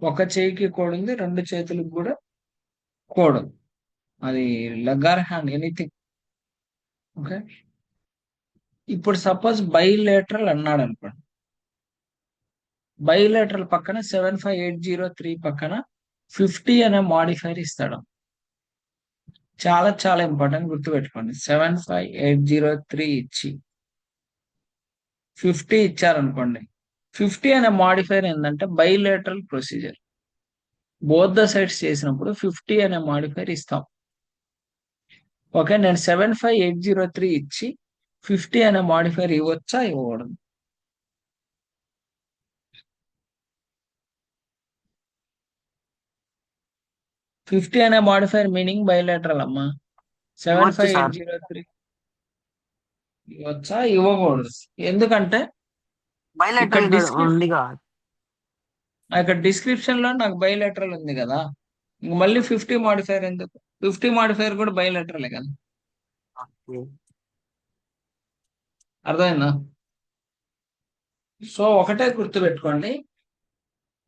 ఒక చేయికి కోడ్ ఉంది, రెండు చేతులకు కూడా కోడ్ ఉంది. అది leg or hand anything. Okay, ఇప్పుడు సపోజ్ బైలేటరల్ అన్నాడు అనుకోండి. బైలేటరల్ పక్కన 75803 పక్కన 50 అనే మాడిఫైర్ ఇస్తాడు. చాలా చాలా ఇంపార్టెంట్, గుర్తుపెట్టుకోండి. 75803 ఇచ్చి 50 ఇచ్చారనుకోండి. 50 అనే మాడిఫైర్ ఏంటంటే bilateral procedure. Both the sides చేసినప్పుడు 50 అనే మాడిఫైర్ ఇస్తాం. ఓకే, నేను 75803 ఇచ్చి 50 అనే మాడిఫైర్ ఇవ్వచ్చా ఇవ్వకూడదు? 50 అనే మాడిఫైర్ మీనింగ్ బైలేటరల్ అమ్మా. సెవెన్ ఇవ్వచ్చు five eight sir. Zero three ఇవ్వచ్చా ఇవ్వకూడదు? ఎందుకంటే ఇక్కడ బయలాటరల్ ఉందిగా. డిస్క్రిప్షన్ లో నాకు బైలేటరల్ ఉంది కదా, ఇంక మళ్ళీ 50 మాడిఫైర్ ఎందుకు? 50 మాడిఫైర్ కూడా బైలేటరలే కదా. ఓకే. అర్థమైందా? సో ఒకటే గుర్తుపెట్టుకోండి,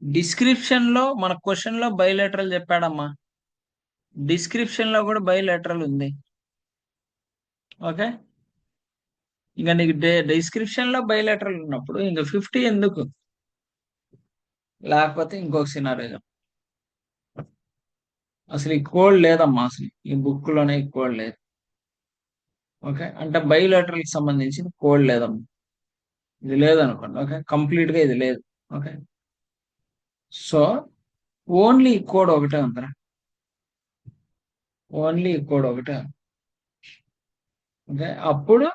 డిస్క్రిప్షన్ లో మన క్వశ్చన్ లో బైలేటరల్ చెప్పాడమ్మా, డిస్క్రిప్షన్ లో కూడా బైలేటరల్ ఉంది. ఓకే, ఇంకా నీకు డిస్క్రిప్షన్ లో బైలేటరల్ ఉన్నప్పుడు ఇంకా 50 ఎందుకు? లేకపోతే ఇంకొక సినారియో, అసలు ఈ కోడ్ లేదమ్మా, అసలు ఈ బుక్ లోనే ఈ కోడ్ లేదు. ఓకే, అంటే బైలేటరల్ కి సంబంధించిన కోడ్ లేదమ్మా, ఇది లేదనుకోండి. ఓకే, కంప్లీట్ గా ఇది లేదు. ఓకే, సో ఓన్లీ ఈ కోడ్ ఒకటే ఉందిరా, ఓన్లీ ఈ కోడ్ ఒకటే ఉంది. ఓకే, అప్పుడు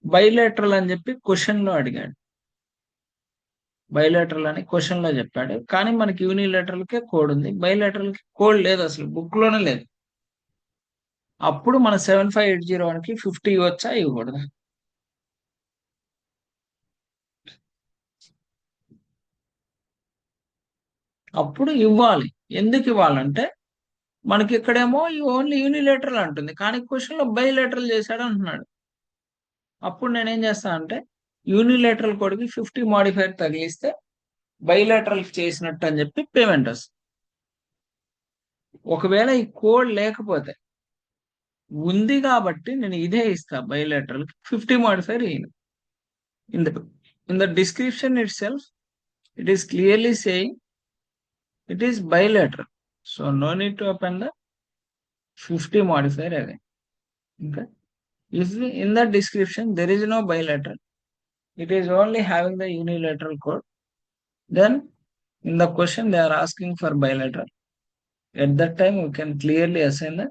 బైలేటరల్ అని చెప్పి క్వశ్చన్ లో అడిగాడు, బైలేటరల్ అని క్వశ్చన్ లో చెప్పాడు, కానీ మనకి యూనిలేటరల్ కే కోడ్ ఉంది, బైలేటరల్ కి కోడ్ లేదు, అసలు బుక్ లోనే లేదు. అప్పుడు మన 75801 కి 50 ఇవ్వచ్చా ఇవ్వకూడదా? అప్పుడు ఇవ్వాలి. ఎందుకు ఇవ్వాలంటే మనకి ఇక్కడేమో ఓన్లీ యూనిలేటరల్ అంటుంది, కానీ క్వశ్చన్ లో బైలేటరల్ చేశాడు అంటున్నాడు. అప్పుడు నేనేం చేస్తా అంటే యూనిలేటరల్ కోడ్కి 50 మాడిఫైర్ తగిలిస్తే బైలేటరల్ చేసినట్టు అని చెప్పి పేమెంట్ వస్తుంది. ఒకవేళ ఈ కోడ్ లేకపోతే, ఉంది కాబట్టి నేను ఇదే ఇస్తా, బైలేటరల్ 50 మాడిఫైర్ ఇయ్యను. In the in the description itself it is clearly saying it is bilateral, so no need to open the 50 modifier again. Okay, if in the description there is no bilateral, it is only having the unilateral code, then in the question they are asking for bilateral. At that time we can clearly assign the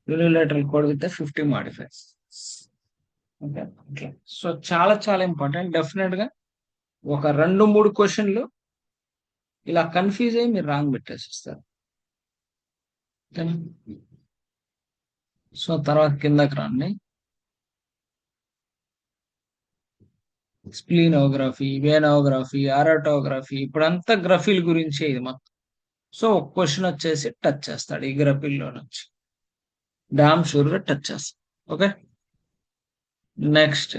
unilateral code with the 50 modifiers. Okay, okay. So చాలా చాలా important. Definite గా ఒక 2-3 క్వశ్చన్లు ఇలా confuse అయ్యి మీరు wrong పెట్టేసి వస్తారు. సో తర్వాత కిందకి రండి. స్ప్లీనోగ్రఫీ, వేనోగ్రఫీ, ఆరటోగ్రఫీ, ఇప్పుడంతా గ్రఫీల గురించే ఇది మొత్తం. సో ఒక క్వశ్చన్ వచ్చేసి టచ్ చేస్తాడు ఈ గ్రఫీల్లో నుంచి, డామ్ షూర్ గా టచ్ చేస్తాడు. ఓకే, నెక్స్ట్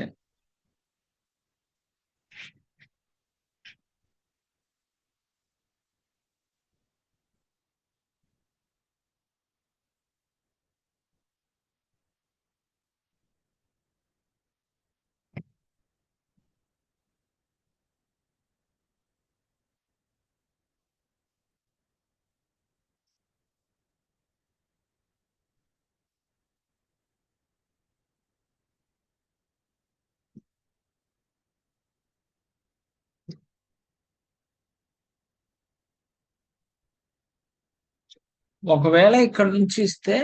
ఒకవేళ ఇక్కడ నుంచి ఇస్తే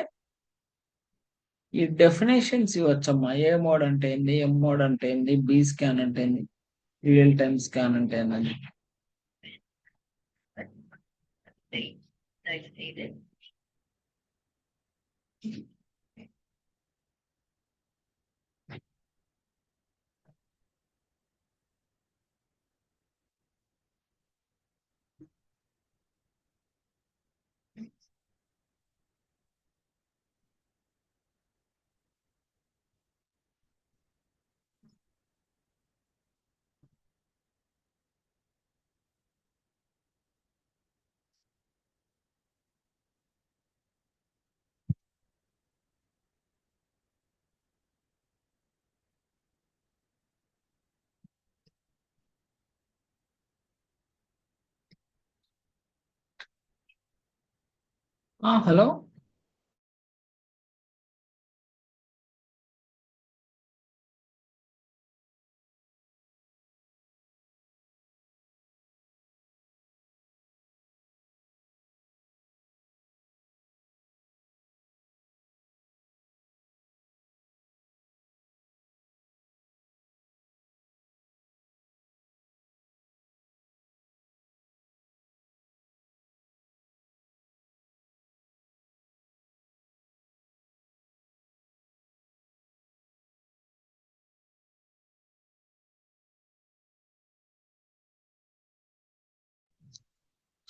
ఈ డెఫినేషన్స్ ఇవ్వచ్చమ్మా. ఏ మోడ్ అంటే ఏంది, ఎం మోడ్ అంటే ఏంది, బి స్కాన్ అంటే ఏంది, రియల్ టైమ్ స్కాన్ అంటే ఏందని. Hello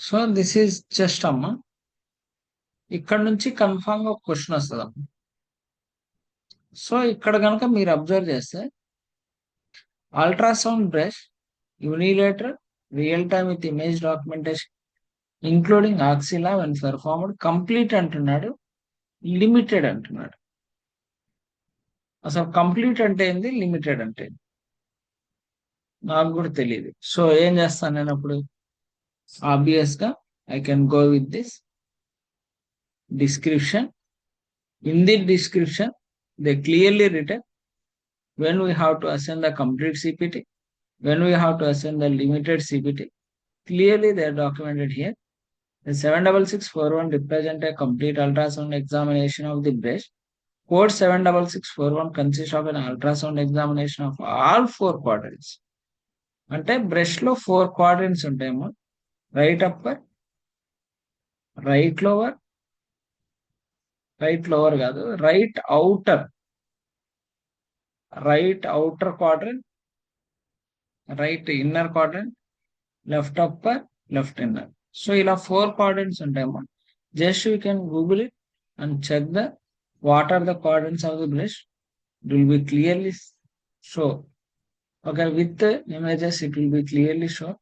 so this is just అమ్మా, ఇక్కడ నుంచి కన్ఫామ్ గా ఒక క్వశ్చన్ వస్తుంది అమ్మా. సో ఇక్కడ కనుక మీరు అబ్జర్వ్ చేస్తే ultrasound breast unilateral real time with image documentation including axilla when performed complete అంటున్నాడు, లిమిటెడ్ అంటున్నాడు. అసలు కంప్లీట్ అంటే ఏంది, లిమిటెడ్ అంటే ఏంది నాకు కూడా తెలియదు. సో ఏం చేస్తాను నేను అప్పుడు, ఆబ్వియస్ గా I can go with this description. In the description, they clearly written when we have to assign the complete CPT, when we have to assign the limited CPT. Clearly, they are documented here. The 76641 represent a complete ultrasound examination of the breast. Code 76641 consists of an ultrasound examination of all four quadrants. అంటే breast లో 4 quadrants ఉంటాయేమో, right upper, right lower, right lower కాదు, right outer quadrant, right inner quadrant, left upper, left inner. So ఇలా 4 quadrants ఉంటాయమ్మా. Just you can Google it and check the what are the quadrants of the breast. It will be clearly show. Okay, with the images it will be clearly shown.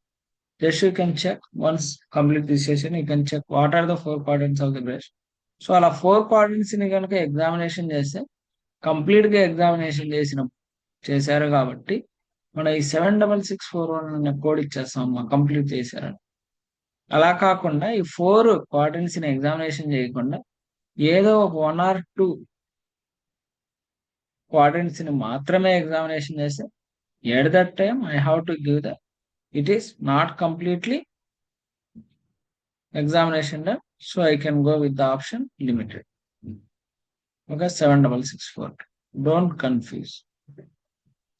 Just you can check once complete this session, you can check what are the 4 quadrants of the breast. So అలా 4 quadrants ని కనుక examination చేస్తే complete గా examination చేశారు కాబట్టి మన ఈ 76641 అనే కోడ్ ఇచ్చేస్తాం కంప్లీట్ చేశారని. అలా కాకుండా ఈ 4 quadrants ని ఎగ్జామినేషన్ చేయకుండా ఏదో ఒక 1 or 2 quadrants ని మాత్రమే ఎగ్జామినేషన్ చేస్తే at that time I have to give the, it is not completely examination done, so I can go with the option limited. Okay, 7664. Don't confuse.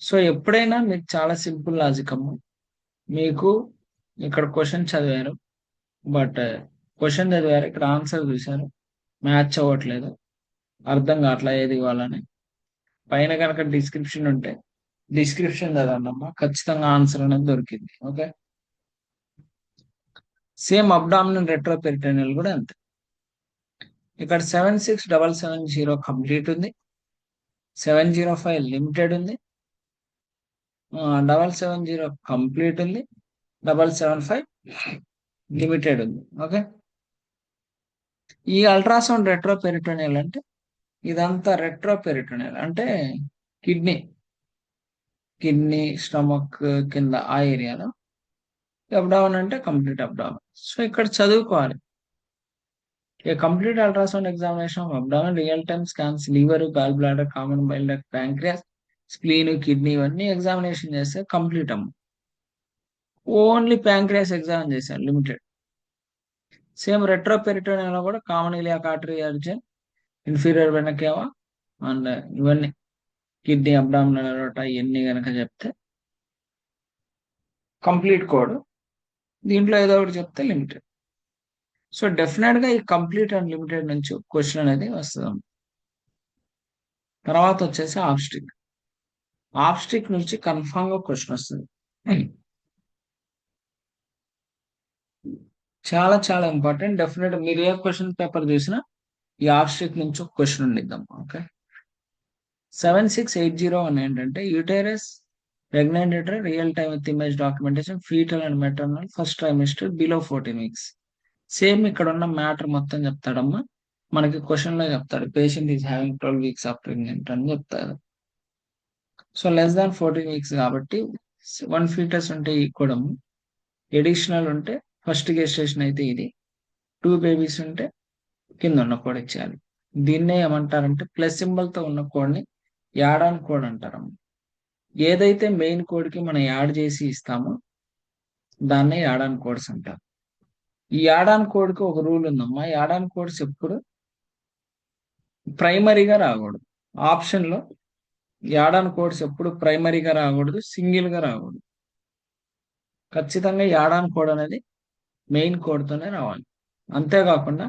So ఎప్పుడైనా మీకు చాలా సింపుల్ లాజిక్ అమ్మ, మీకు ఇక్కడ question చదివారు, బట్ క్వశ్చన్ చదివారు, ఇక్కడ answer చూశారు, మ్యాచ్ అవ్వట్లేదు, అర్థం కావట్లా ఏది ఇవ్వాలని, పైన కనుక డిస్క్రిప్షన్ ఉంటే డిస్క్రిప్షన్ చదవండమ్మా, ఖచ్చితంగా ఆన్సర్ అనేది దొరికింది. ఓకే, సేమ్ అబ్డామినల్ రెట్రోపెరిటోనియల్ కూడా అంతే. ఇక్కడ 76770 కంప్లీట్ ఉంది, 705 లిమిటెడ్ ఉంది, 770 కంప్లీట్ ఉంది, 775 లిమిటెడ్ ఉంది. ఓకే, ఈ అల్ట్రాసౌండ్ రెట్రోపెరిటోనియల్ అంటే ఇదంతా రెట్రోపెరిటోనియల్ అంటే కిడ్నీ స్టమక్ కింద ఆ ఏరియాలో, అబ్డామన్ అంటే కంప్లీట్ అబ్డామన్. సో ఇక్కడ చదువుకోవాలి, a complete ultrasound examination of abdomen, real time scans, liver, gall bladder, common bile duct, pancreas, spleen, kidney ఇవన్నీ ఎగ్జామినేషన్ చేస్తే కంప్లీట్ అమ్మ. ఓన్లీ ప్యాంక్రియాస్ ఎగ్జామిన్ చేశారు, లిమిటెడ్. సేమ్ రెట్రోపెరిటోనియల్ కూడా కామన్ ఇలియాక్ ఆర్టరీ, అర్జన్, inferior vena cava and ఇవన్నీ kidney, abdominal aorta ఇవన్నీ కనుక చెప్తే కంప్లీట్ కోడ్, దీంట్లో ఏదో ఒకటి చెప్తే లిమిటెడ్. సో డెఫినెట్ గా ఈ కంప్లీట్ అండ్ లిమిటెడ్ నుంచి క్వశ్చన్ అనేది వస్తుంది. తర్వాత వచ్చేసి ఆబ్స్టిక్ నుంచి కన్ఫామ్ గా క్వశ్చన్ వస్తుంది. చాలా చాలా ఇంపార్టెంట్. డెఫినెట్ మీరు ఏ క్వశ్చన్ పేపర్ చూసినా ఈ ఆబ్స్టిక్ నుంచి ఒక క్వశ్చన్ ఉండిద్దాం. ఓకే, 7680 ఏంటంటే uterus pregnant real time with image documentation fetal and maternal first trimester below 14 weeks. సేమ్ ఇక్కడ ఉన్న మ్యాటర్ మొత్తం చెప్తాడమ్మా, మనకి క్వశ్చన్ లో చెప్తాడు patient is having 12 weeks of pregnant అని చెప్తాడు. సో లెస్ దాన్ 14 weeks కాబట్టి 1 fetus ఉంటే ఈక్వడం, ఎడిషనల్ ఉంటే ఫస్ట్ గెస్టేషన్ అయితే ఇది, 2 babies ఉంటే కింద ఉన్న కోడ్ ఇచ్చేయాలి. దీన్నే ఏమంటారంటే ప్లస్ సింబల్ తో ఉన్న కోడ్ని యాడ్ ఆన్ కోడ్ అంటారమ్మా. ఏదైతే మెయిన్ కోడ్ కి మనం యాడ్ చేసి ఇస్తామో దాన్నే యాడ్ ఆన్ కోడ్స్ అంటారు. ఈ యాడ్ ఆన్ కోడ్ కి ఒక రూల్ ఉందమ్మా, యాడ్ ఆన్ కోడ్స్ ఎప్పుడు ప్రైమరీగా రాకూడదు. ఆప్షన్ లో యాడ్ ఆన్ కోడ్స్ ఎప్పుడు ప్రైమరీగా రాకూడదు, సింగిల్ గా రాకూడదు. ఖచ్చితంగా యాడ్ ఆన్ కోడ్ అనేది మెయిన్ కోడ్ తోనే రావాలి. అంతేకాకుండా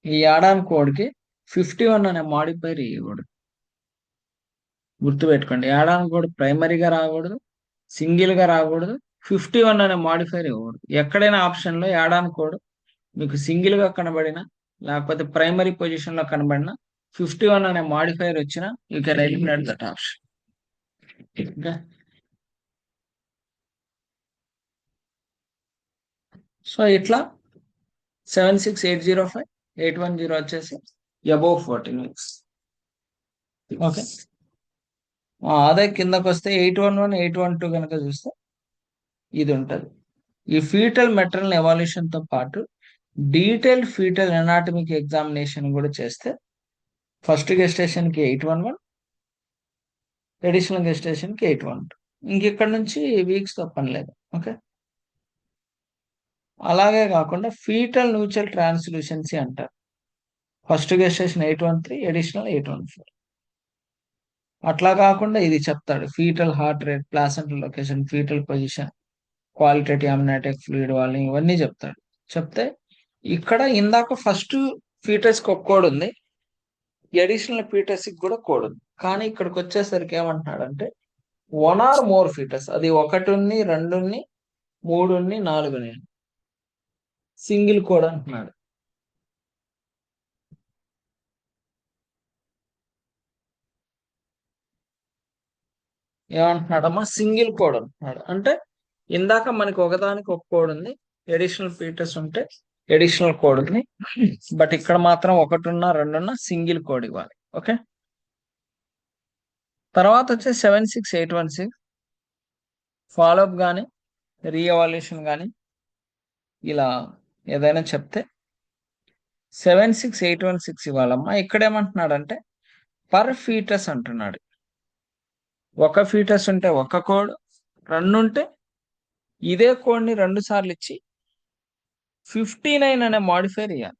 ఈ యాడ్ ఆన్ కోడ్ కి 51 అనే మాడిఫైర్ ఇవ్వకూడదు. గుర్తుపెట్టుకోండి, యాడ్ ఆన్ కోడ్ ప్రైమరీగా రాకూడదు, సింగిల్ గా రాకూడదు, 51 అనే మాడిఫైర్ ఇవ్వకూడదు. ఎక్కడైనా ఆప్షన్లో యాడ్ ఆన్ కోడ్ మీకు సింగిల్ గా కనబడిన లేకపోతే ప్రైమరీ పొజిషన్ లో కనబడిన 51 అనే మాడిఫైర్ వచ్చిన you can eliminate that option. Okay, so ఇట్లా 76805 810 వచ్చేసి అబౌవ్ 14 వీక్స్. ఓకే, అదే కిందకు వస్తే 811 812 కనుక చూస్తే ఇది ఉంటుంది. ఈ ఫీటల్ మెటర్నల్ ఎవాల్యూషన్ తో పాటు డీటెయిల్డ్ ఫీటల్ ఎనాటమిక్ ఎగ్జామినేషన్ కూడా చేస్తే ఫస్ట్ గెస్టేషన్ కి 811, అడిషనల్ గెస్టేషన్ కి 812. ఇంకెక్కడ నుంచి వీక్స్ తో పని లేదు. ఓకే, అలాగే కాకుండా ఫీటల్ న్యూచల్ ట్రాన్స్లూసెన్సీ అంటారు. First gestation 813, additional 814. అట్లా కాకుండా ఇది చెప్తాడు fetal heart rate, placental location, fetal position, qualitative amniotic fluid volume ఇవన్నీ చెప్తాడు. చెప్తే ఇక్కడ ఇందాక ఫస్ట్ ఫీటస్ కి ఒక కోడ్ ఉంది, అడిషనల్ ఫీటస్ కి కూడా కోడ్ ఉంది. కానీ ఇక్కడికి వచ్చేసరికి ఏమంటున్నాడంటే 1 or more ఫీటస్, అది 1 ఉంది, 2 ఉంది, 3 ఉంది, 4 ఉంది, సింగిల్ కోడ్ అంటున్నాడు. ఏమంటున్నాడమ్మా, సింగిల్ కోడ్ అంటున్నాడు. అంటే ఇందాక మనకి ఒకదానికి ఒక కోడ్ ఉంది, అడిషనల్ ఫీటస్ ఉంటే అడిషనల్ కోడ్ ఉంది, బట్ ఇక్కడ మాత్రం 1 ఉన్నా 2 ఉన్నా సింగిల్ కోడ్ ఇవ్వాలి. ఓకే, తర్వాత వచ్చే 76816 ఫాలోఅప్ కానీ రీఎవాల్యూషన్ కానీ ఇలా ఏదైనా చెప్తే 76816 ఇవ్వాలమ్మా. ఇక్కడ ఏమంటున్నాడంటే పర్ ఫీటస్ అంటున్నాడు. ఒక ఫీటస్ ఉంటే ఒక కోడ్, 2 ఉంటే ఇదే కోడ్ని 2 సార్లు ఇచ్చి 59 అనే మాడిఫైర్ ఇవ్వాలి.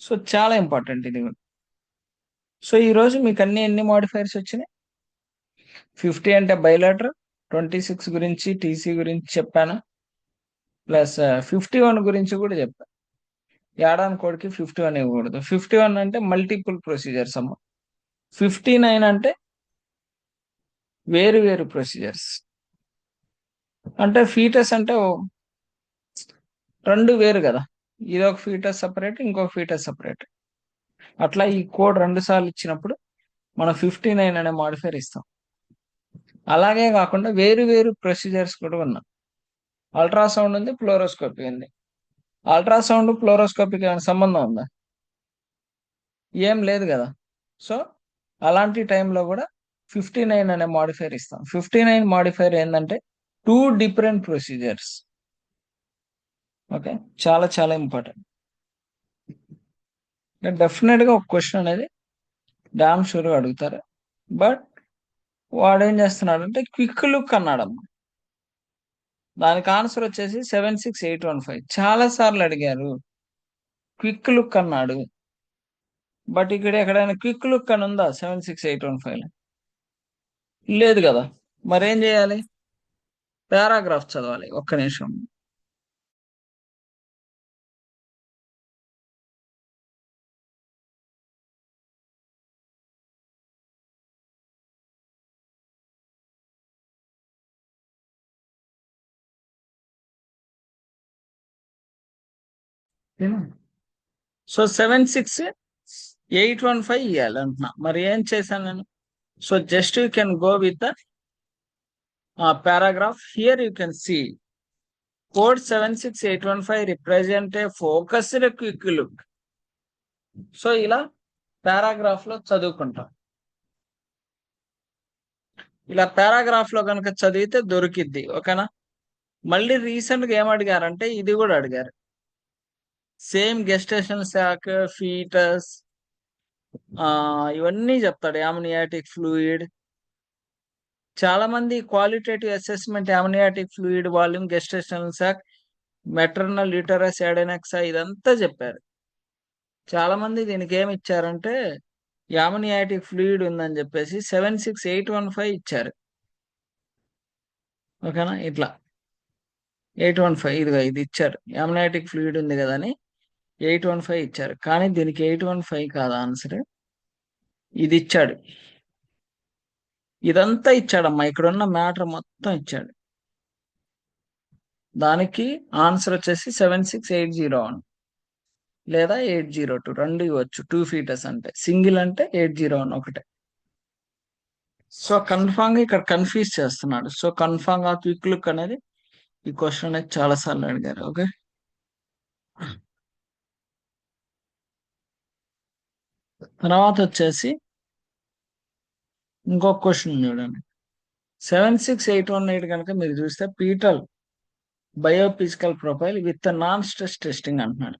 సో చాలా ఇంపార్టెంట్ ఇది. సో ఈ రోజు మీకు ఎన్ని మాడిఫైర్స్ వచ్చినాయి? 50 అంటే బైలాటరల్, 26 గురించి టీసీ గురించి చెప్పాను, ప్లస్ 51 గురించి కూడా చెప్పాను. యాడ్ ఆన్ కోడ్కి 51 ఇవ్వకూడదు. 51 అంటే మల్టిపుల్ ప్రొసీజర్స్ అమ్మ. 59 అంటే వేరు వేరు ప్రొసీజర్స్. అంటే ఫీటస్ అంటే 2 వేరు కదా, ఇది ఒక ఫీటస్ సపరేట్, ఇంకొక ఫీటస్ సపరేట్. అట్లా ఈ కోడ్ 2 సార్లు ఇచ్చినప్పుడు మనం 59 అనే మాడిఫైర్ ఇస్తాం. అలాగే కాకుండా వేరు వేరు ప్రొసీజర్స్ కూడా ఉన్నాయి. అల్ట్రాసౌండ్ ఉంది, ఫ్లోరోస్కోపీ ఉంది. అల్ట్రాసౌండ్ ఫ్లోరోస్కోపీకి ఏమైనా సంబంధం ఉందా? ఏం లేదు కదా. సో అలాంటి టైంలో కూడా 59 అనే మాడిఫైర్ ఇస్తాం. 59 మాడిఫైర్ ఏంటంటే 2 డిఫరెంట్ ప్రొసీజర్స్. ఓకే, చాలా చాలా ఇంపార్టెంట్. డెఫినెట్ గా ఒక క్వశ్చన్ అనేది డామ్ షూర్గా అడుగుతారు. బట్ వాడు ఏం చేస్తున్నాడు అంటే క్విక్ లుక్ అన్నాడమ్మా. దానికి ఆన్సర్ వచ్చేసి 76815. చాలా సార్లు అడిగారు, క్విక్ లుక్ అన్నాడు. బట్ ఇక్కడ ఎక్కడైనా క్విక్ లుక్ అని ఉందా 76815? లేదు కదా. మరేం చేయాలి? పారాగ్రాఫ్ చదవాలి. ఒక్క నిమిషం. సో 76815 ఇవ్వాలి అంటున్నా. మరి ఏం చేశాను నేను? So just you can go with paragraph. Here you can see code 76815 represent a focused quick look. So ఇలా పారాగ్రాఫ్ లో చదువుకుంటాం. ఇలా పారాగ్రాఫ్ లో కనుక చదివితే దొరికిద్ది. ఓకేనా? మళ్ళీ రీసెంట్ గా ఏం అడిగారంటే ఇది కూడా అడిగారు. సేమ్ గెస్టేషన్ శాక్, ఫీటస్, ఇవన్నీ చెప్తాడు. యామ్నియాటిక్ ఫ్లూయిడ్, చాలా మంది qualitative assessment amniotic fluid volume, gestational sac, maternal uterus adnexa ఇదంతా చెప్పారు. చాలా మంది దీనికి ఏమి ఇచ్చారంటే యామ్నియాటిక్ ఫ్లూయిడ్ ఉందని చెప్పేసి 76815 ఇచ్చారు. ఓకేనా? ఇట్లా 815 ఇదిగా ఇది ఇచ్చారు. యామ్నియాటిక్ ఫ్లూయిడ్ ఉంది కదా అని 815 ఇచ్చారు. కానీ దీనికి 815 కాదు ఆన్సర్, ఇది ఇచ్చాడు. ఇదంతా ఇచ్చాడమ్మా, ఇక్కడ ఉన్న మ్యాటర్ మొత్తం ఇచ్చాడు. దానికి ఆన్సర్ వచ్చేసి 76801 లేదా 802 రెండు ఇవ్వచ్చు. 2 ఫీటర్స్ అంటే, సింగిల్ అంటే 801 ఒకటే. సో కన్ఫామ్ గా ఇక్కడ కన్ఫ్యూజ్ చేస్తున్నాడు. సో కన్ఫామ్ గా క్విక్ లుక్ అనేది ఈ క్వశ్చన్ అనేది చాలా సార్లు అడిగారు. ఓకే, తర్వాత వచ్చేసి ఇంకొక క్వశ్చన్ చూడండి. 76818 కనుక మీరు చూస్తే fetal biophysical profile with non stress testing అంటున్నాడు.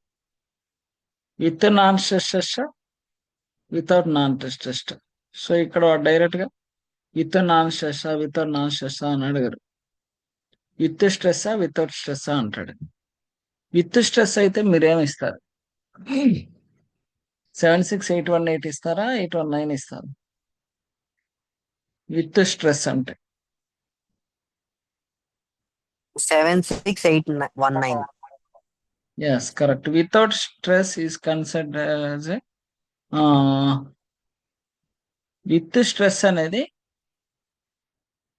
With non stress test, without non stress test. So ఇక్కడ డైరెక్ట్ గా with non stress, without non stress అని అడగరు. విత్ స్ట్రెస్, వితౌట్ స్ట్రెస్ అంటాడు. విత్ స్ట్రెస్ అయితే మీరేమి ఇస్తారు? 76818 ఇస్తారా, 819 ఇస్తారా? విత్ స్ట్రెస్ అంటే 76819. Yes, correct. Without stress is considered as a with stress అనేది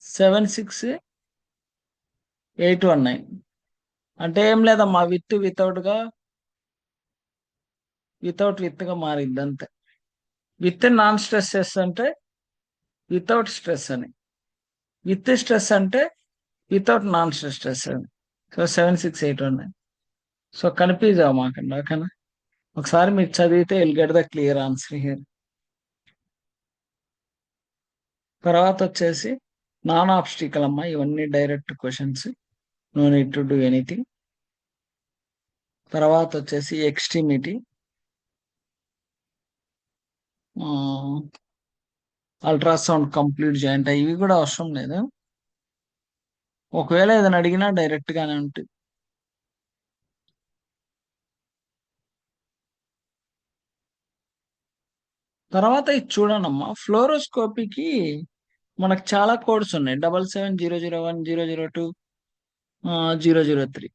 76819 అంటే ఏం లేదమ్మా, వితౌట్ గా విత్ గా మారింది అంతే. విత్ నాన్ స్ట్రెస్ అంటే వితౌట్ స్ట్రెస్ అని, విత్ స్ట్రెస్ అంటే వితౌట్ నాన్ స్ట్రెస్ అని. సో 76819. సో కన్ఫ్యూజ్ అవ్వమాకండి, ఓకేనా? ఒకసారి మీరు చదివితే will get the clear answer here. తర్వాత వచ్చేసి నాన్ ఆబ్స్టికల్ అమ్మా, ఇవన్నీ direct questions, no need to do anything. తర్వాత వచ్చేసి ఎక్స్ట్రీమిటీ, అల్ట్రాసౌండ్ కంప్లీట్ జాయింట్, ఇవి కూడా అవసరం లేదు. ఒకవేళ ఏదైనా అడిగినా డైరెక్ట్ గానే ఉంటుంది. తర్వాత ఇది చూడనమ్మా, ఫ్లోరోస్కోపీకి మనకు చాలా కోడ్స్ ఉన్నాయి. 77001, 002, 003.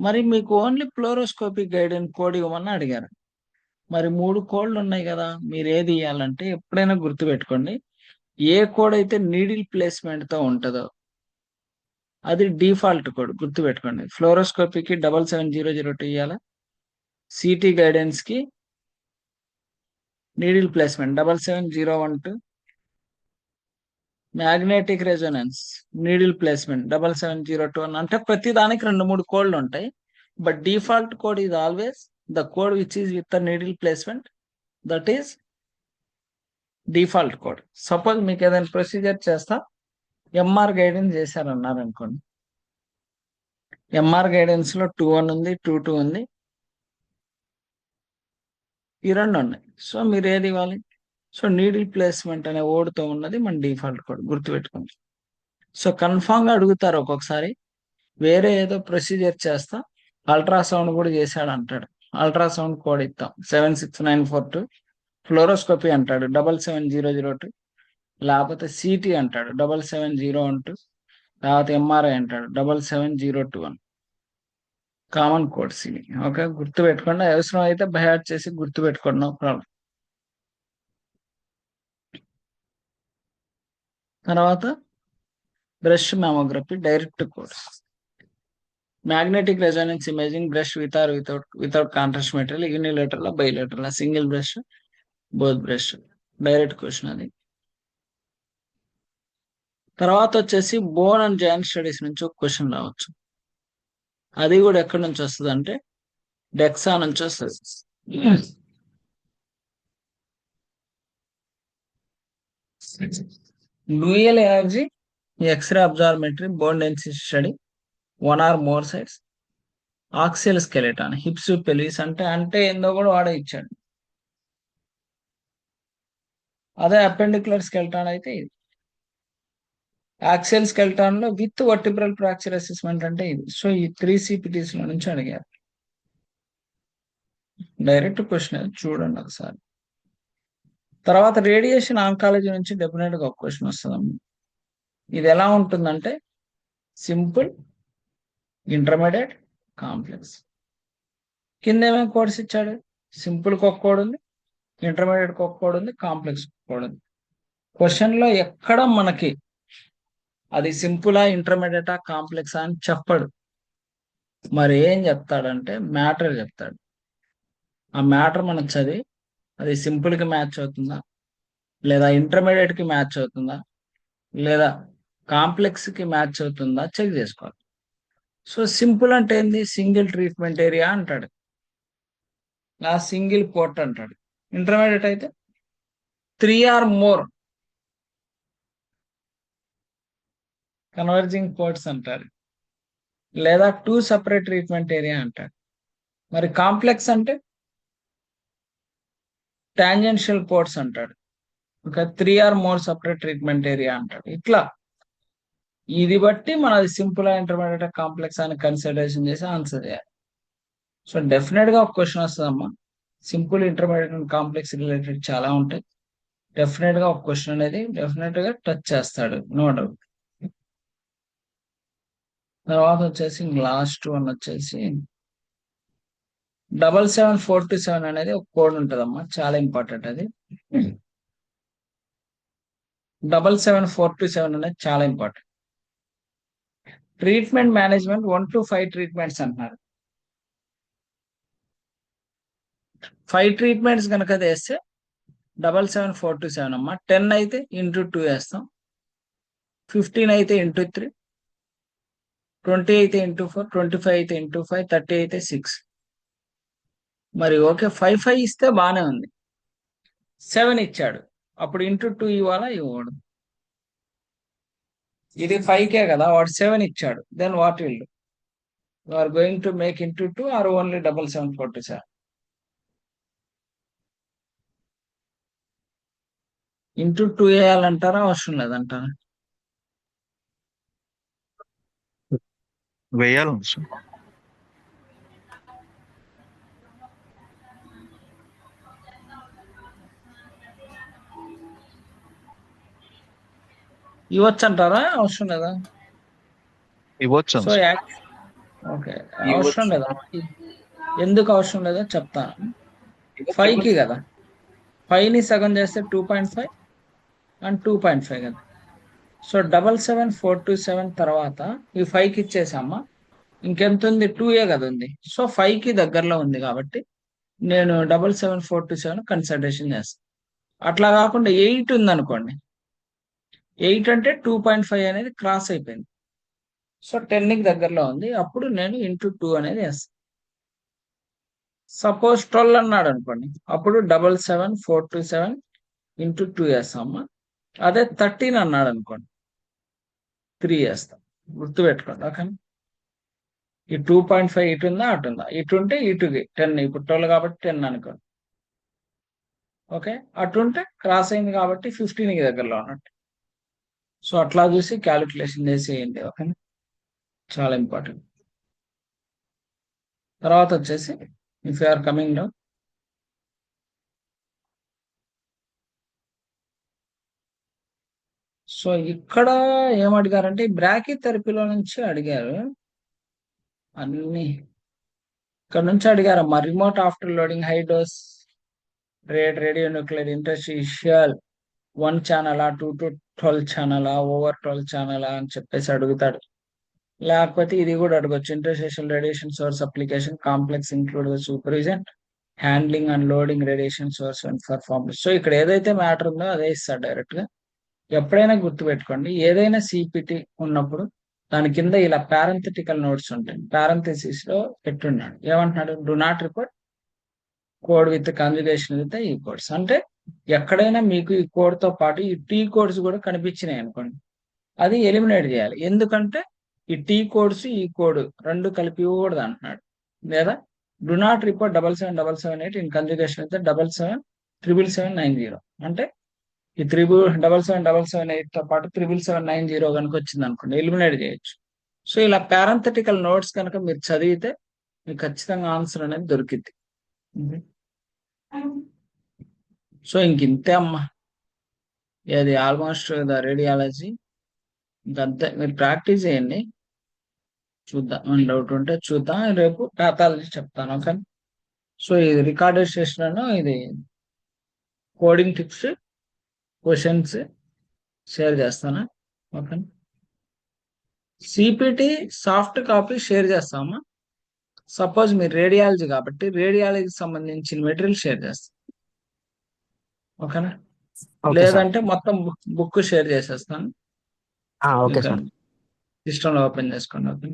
మరి మీకు ఓన్లీ ఫ్లోరోస్కోపీ గైడెన్స్ కోడ్ ఇవ్వమని అడిగారు. మరి 3 కోడ్లు ఉన్నాయి కదా, మీరు ఏది ఇవ్వాలంటే ఎప్పుడైనా గుర్తుపెట్టుకోండి, ఏ కోడ్ అయితే నీడిల్ ప్లేస్మెంట్ తో ఉంటుందో అది డిఫాల్ట్ కోడ్, గుర్తుపెట్టుకోండి. ఫ్లోరోస్కోపీకి 77002 ఇవ్వాలా, సిటీ గైడెన్స్ కి needle placement 77012, magnetic resonance needle placement 77021. అంటే ప్రతి దానికి 2-3 కోడ్లు ఉంటాయి. But default code is always the code which is with the needle placement, that is default code. Suppose మీకు ఏదైనా ప్రొసీజర్ చేస్తా, ఎంఆర్ గైడెన్స్ చేశారన్నారు అనుకోండి, ఎంఆర్ గైడెన్స్ లో 21 ఉంది, 22 ఉంది, ఈ 2 ఉన్నాయి. సో మీరు ఏది ఇవ్వాలి? సో నీడిల్ ప్లేస్మెంట్ అనే వర్డ్తో ఉన్నది మన డిఫాల్ట్ కోడ్, గుర్తుపెట్టుకోండి. సో కన్ఫామ్ గా అడుగుతారు ఒక్కొక్కసారి, వేరే ఏదో ప్రొసీజర్ చేస్తా, అల్ట్రాసౌండ్ కూడా చేశాడు అంటాడు, అల్ట్రాసౌండ్ కోడ్ ఇస్తాం 76942. ఫ్లోరోస్కోపీ అంటాడు 77002, లేకపోతే సిటీ అంటాడు 77012, లేకపోతే ఎంఆర్ఐ అంటాడు 77021. కామన్ కోడ్స్ ఇవి, ఓకే? గుర్తు పెట్టుకోండి, అవసరం అయితే బయాట్ చేసి గుర్తు పెట్టుకోండి, నో ప్రాబ్లం. తర్వాత breast mammography direct codes, magnetic resonance imaging breast with or without contrast material, unilateral bilateral, single breast, both breast, direct question అది. తర్వాత వచ్చేసి బోన్ అండ్ జాయింట్ స్టడీస్ నుంచి ఒక క్వశ్చన్ రావచ్చు. అది కూడా ఎక్కడి నుంచి వస్తుంది అంటే డెక్సా నుంచి వస్తుంది. Dual energy x ray absorptiometry bone density study, 1 or more sides, axial skeleton, hips pelvis అంటే ఏందో కూడా వాడే ఇచ్చాడు. అదే అపెండిక్యులర్ స్కెలెటాన్ అయితే ఇది. యాక్సియల్ స్కెలెటాన్ లో విత్ వర్టిబ్రల్ ఫ్రాక్చర్ అసెస్మెంట్ అంటే ఇది. సో ఈ 3 CPTs లో నుంచి అడిగారు. డైరెక్ట్ క్వశ్చన్ చూడండి ఒకసారి. తర్వాత రేడియేషన్ ఆంకాలజీ నుంచి డెఫినెట్ గా ఒక క్వశ్చన్ వస్తుంది. ఇది ఎలా ఉంటుందంటే సింపుల్, ఇంటర్మీడియట్, కాంప్లెక్స్. కింద ఏమేమి కోడ్స్ ఇచ్చాడు? సింపుల్ కి ఒక కోడ్ ఉంది, ఇంటర్మీడియట్ కి ఒక కోడ్ ఉంది, కాంప్లెక్స్ కోడ్ ఉంది. క్వశ్చన్ లో ఎక్కడ మనకి అది సింపులా ఇంటర్మీడియటా కాంప్లెక్సా అని చెప్పడు. మరి ఏం చెప్తాడంటే మ్యాటర్ చెప్తాడు. ఆ మ్యాటర్ మనం చదివి అది సింపుల్ కి మ్యాచ్ అవుతుందా, లేదా ఇంటర్మీడియట్ కి మ్యాచ్ అవుతుందా, లేదా కాంప్లెక్స్ కి మ్యాచ్ అవుతుందా చెక్ చేసుకోవాలి. సో సింపుల్ అంటే ఏంది, సింగిల్ ట్రీట్మెంట్ ఏరియా అంటాడు, ఆ సింగిల్ పోర్ట్ అంటాడు. ఇంటర్మీడియట్ అయితే 3 ఆర్ మోర్ కన్వర్జింగ్ పోర్ట్స్ అంటారు, లేదా 2 సపరేట్ ట్రీట్మెంట్ ఏరియా అంటాడు. మరి కాంప్లెక్స్ అంటే టాంజెన్షియల్ పోర్ట్స్ అంటాడు, ఒక 3 or more separate treatment area అంటాడు. ఇట్లా ఇది బట్టి మనది సింపుల్ ఇంటర్మీడియట్ కాంప్లెక్స్ అని కన్సిడరేషన్ చేసి ఆన్సర్ చేయాలి. సో డెఫినెట్ గా ఒక క్వశ్చన్ వస్తుందమ్మా, simple intermediate and complex related చాలా ఉంటాయి. డెఫినెట్ గా ఒక క్వశ్చన్ అనేది డెఫినెట్ గా టచ్ చేస్తాడు, నో డౌట్. తర్వాత వచ్చేసి లాస్ట్ వన్ వచ్చేసి 77427 అనేది ఒక కోడ్ ఉంటుందమ్మా, చాలా ఇంపార్టెంట్ అది. 77427 అనేది చాలా important. Treatment management 1 to 5 treatments అంటున్నారు. 5 ట్రీట్మెంట్స్ కనుక వేస్తే 77427 అమ్మా. 10 అయితే ఇంటూ 2 వేస్తాం, 15 అయితే ఇంటూ 3, 20 అయితే ఇంటూ 4, 25 అయితే ఇంటూ 5, 30 అయితే 6. మరి ఓకే, 5 ఇస్తే బాగానే ఉంది. 7 ఇచ్చాడు, అప్పుడు ఇంటూ 2 ఇవ్వాలా ఇవ్వడు. ఇది 5K కదా, వాడు 7 ఇచ్చాడు, then what will do? You are going to make into 2 or only 77427? Into 2 వేయాలంటారా, అవసరం లేదంటారా? వేయాలి సార్. ఇవ్వచ్చు అంటారా, అవసరం లేదా? ఇవ్వచ్చు సో సార్. ఓకే, అవసరం లేదా? ఎందుకు అవసరం లేదో చెప్తాను. 5కి కదా, 5ని సగం చేస్తే 2.5 అండ్ 2.5 కదా. సో 77427 తర్వాత ఈ 5కి ఇచ్చేసామా, ఇంకెంత ఉంది, 2A కదా ఉంది. సో 5కి దగ్గరలో ఉంది కాబట్టి నేను 77427 కన్సిడరేషన్ చేస్తాను. అట్లా కాకుండా 8 ఉంది అనుకోండి, 8 అంటే 2.5 అనేది క్రాస్ అయిపోయింది. సో 10కి దగ్గరలో ఉంది, అప్పుడు నేను ఇంటూ 2 అనేది వేస్తాను. సపోజ్ 12 అన్నాడు అనుకోండి, అప్పుడు 77427 ఇంటూ 2 వేస్తామా. అదే 13 అన్నాడు అనుకోండి, 3 వేస్తాం. గుర్తుపెట్టుకోండి, ఓకే. ఈ 2.5 ఇటు ఉందా అటు ఉందా, ఇటు ఉంటే ఇటుకి 10, ఇప్పుడు 12 కాబట్టి 10 అనుకోండి, ఓకే. అటు ఉంటే క్రాస్ అయింది కాబట్టి 15కి దగ్గరలో ఉన్నట్టు. సో అట్లా చూసి క్యాలిక్యులేషన్ చేసేయండి, ఓకే. చాలా ఇంపార్టెంట్. తర్వాత వచ్చేసి if you are coming down, so ఇక్కడ ఏమడిగారంటే బ్రాకీ థెరపీలో నుంచి అడిగారు అన్ని. ఇక్కడ నుంచి అడిగారమ్మా, remote afterloading high dose radio nuclear interstitial 1 channel 2 to 12 channel over 12 channel అని చెప్పేసి అడుగుతాడు. లేకపోతే ఇది కూడా అడగొచ్చు, interstitial radiation source application complex include supervision handling and loading radiation source and performance. So ఇక్కడ ఏదైతే మ్యాటర్ ఉందో అదే ఇస్తాడు డైరెక్ట్ గా. ఎప్పుడైనా గుర్తుపెట్టుకోండి, ఏదైనా సిపిటి ఉన్నప్పుడు దాని కింద ఇలా పారంథెటికల్ నోట్స్ ఉంటాయి. పారంథెసిస్ లో పెట్టున్నాడు, ఏమంటున్నాడు, do not report code with conjugation with ఈ కోడ్స్. అంటే ఎక్కడైనా మీకు ఈ కోడ్ తో పాటు ఈ టీ కోడ్స్ కూడా కనిపించినాయి అనుకోండి, అది ఎలిమినేట్ చేయాలి. ఎందుకంటే ఈ టీ కోడ్స్ ఈ కోడ్ రెండు కలిపి ఇవ్వకూడదు అంటున్నాడు. లేదా do not report 77778 in conjugation with 7777790. అంటే ఈ 77778 తో పాటు 77790 కనుక వచ్చింది అనుకోండి, ఎలిమినేట్ చేయొచ్చు. సో ఇలా పారంథెటికల్ నోట్స్ కనుక మీరు చదివితే మీకు ఖచ్చితంగా ఆన్సర్ అనేది దొరికింది. సో ఇంక ఇంతే అమ్మా, అది ఆల్మోస్ట్ ద రేడియాలజీ. ఇంకంతే, మీరు ప్రాక్టీస్ చేయండి, చూద్దాం. మన డౌట్ ఉంటే చూద్దాం, రేపు ప్యాథాలజీ చెప్తాను, ఓకే. సో ఇది రికార్డెడ్ సెషన్, ఇది కోడింగ్ టిప్స్ క్వశ్చన్స్ షేర్ చేస్తాను, okay. CPT soft copy share చేస్తామా? సపోజ్ మీరు రేడియాలజీ కాబట్టి రేడియాలజీకి సంబంధించిన మెటీరియల్ షేర్ చేస్తాం. ఓకేనా? Okay sir. లేదంటే మొత్తం బుక్ షేర్ చేసేస్తాను. Okay sir. సిస్టంలో ఓపెన్ చేసుకోండి. ఓకే,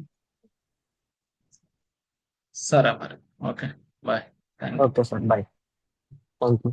సరే మరి. Okay, bye. Thank you. Okay sir, bye. Thank you.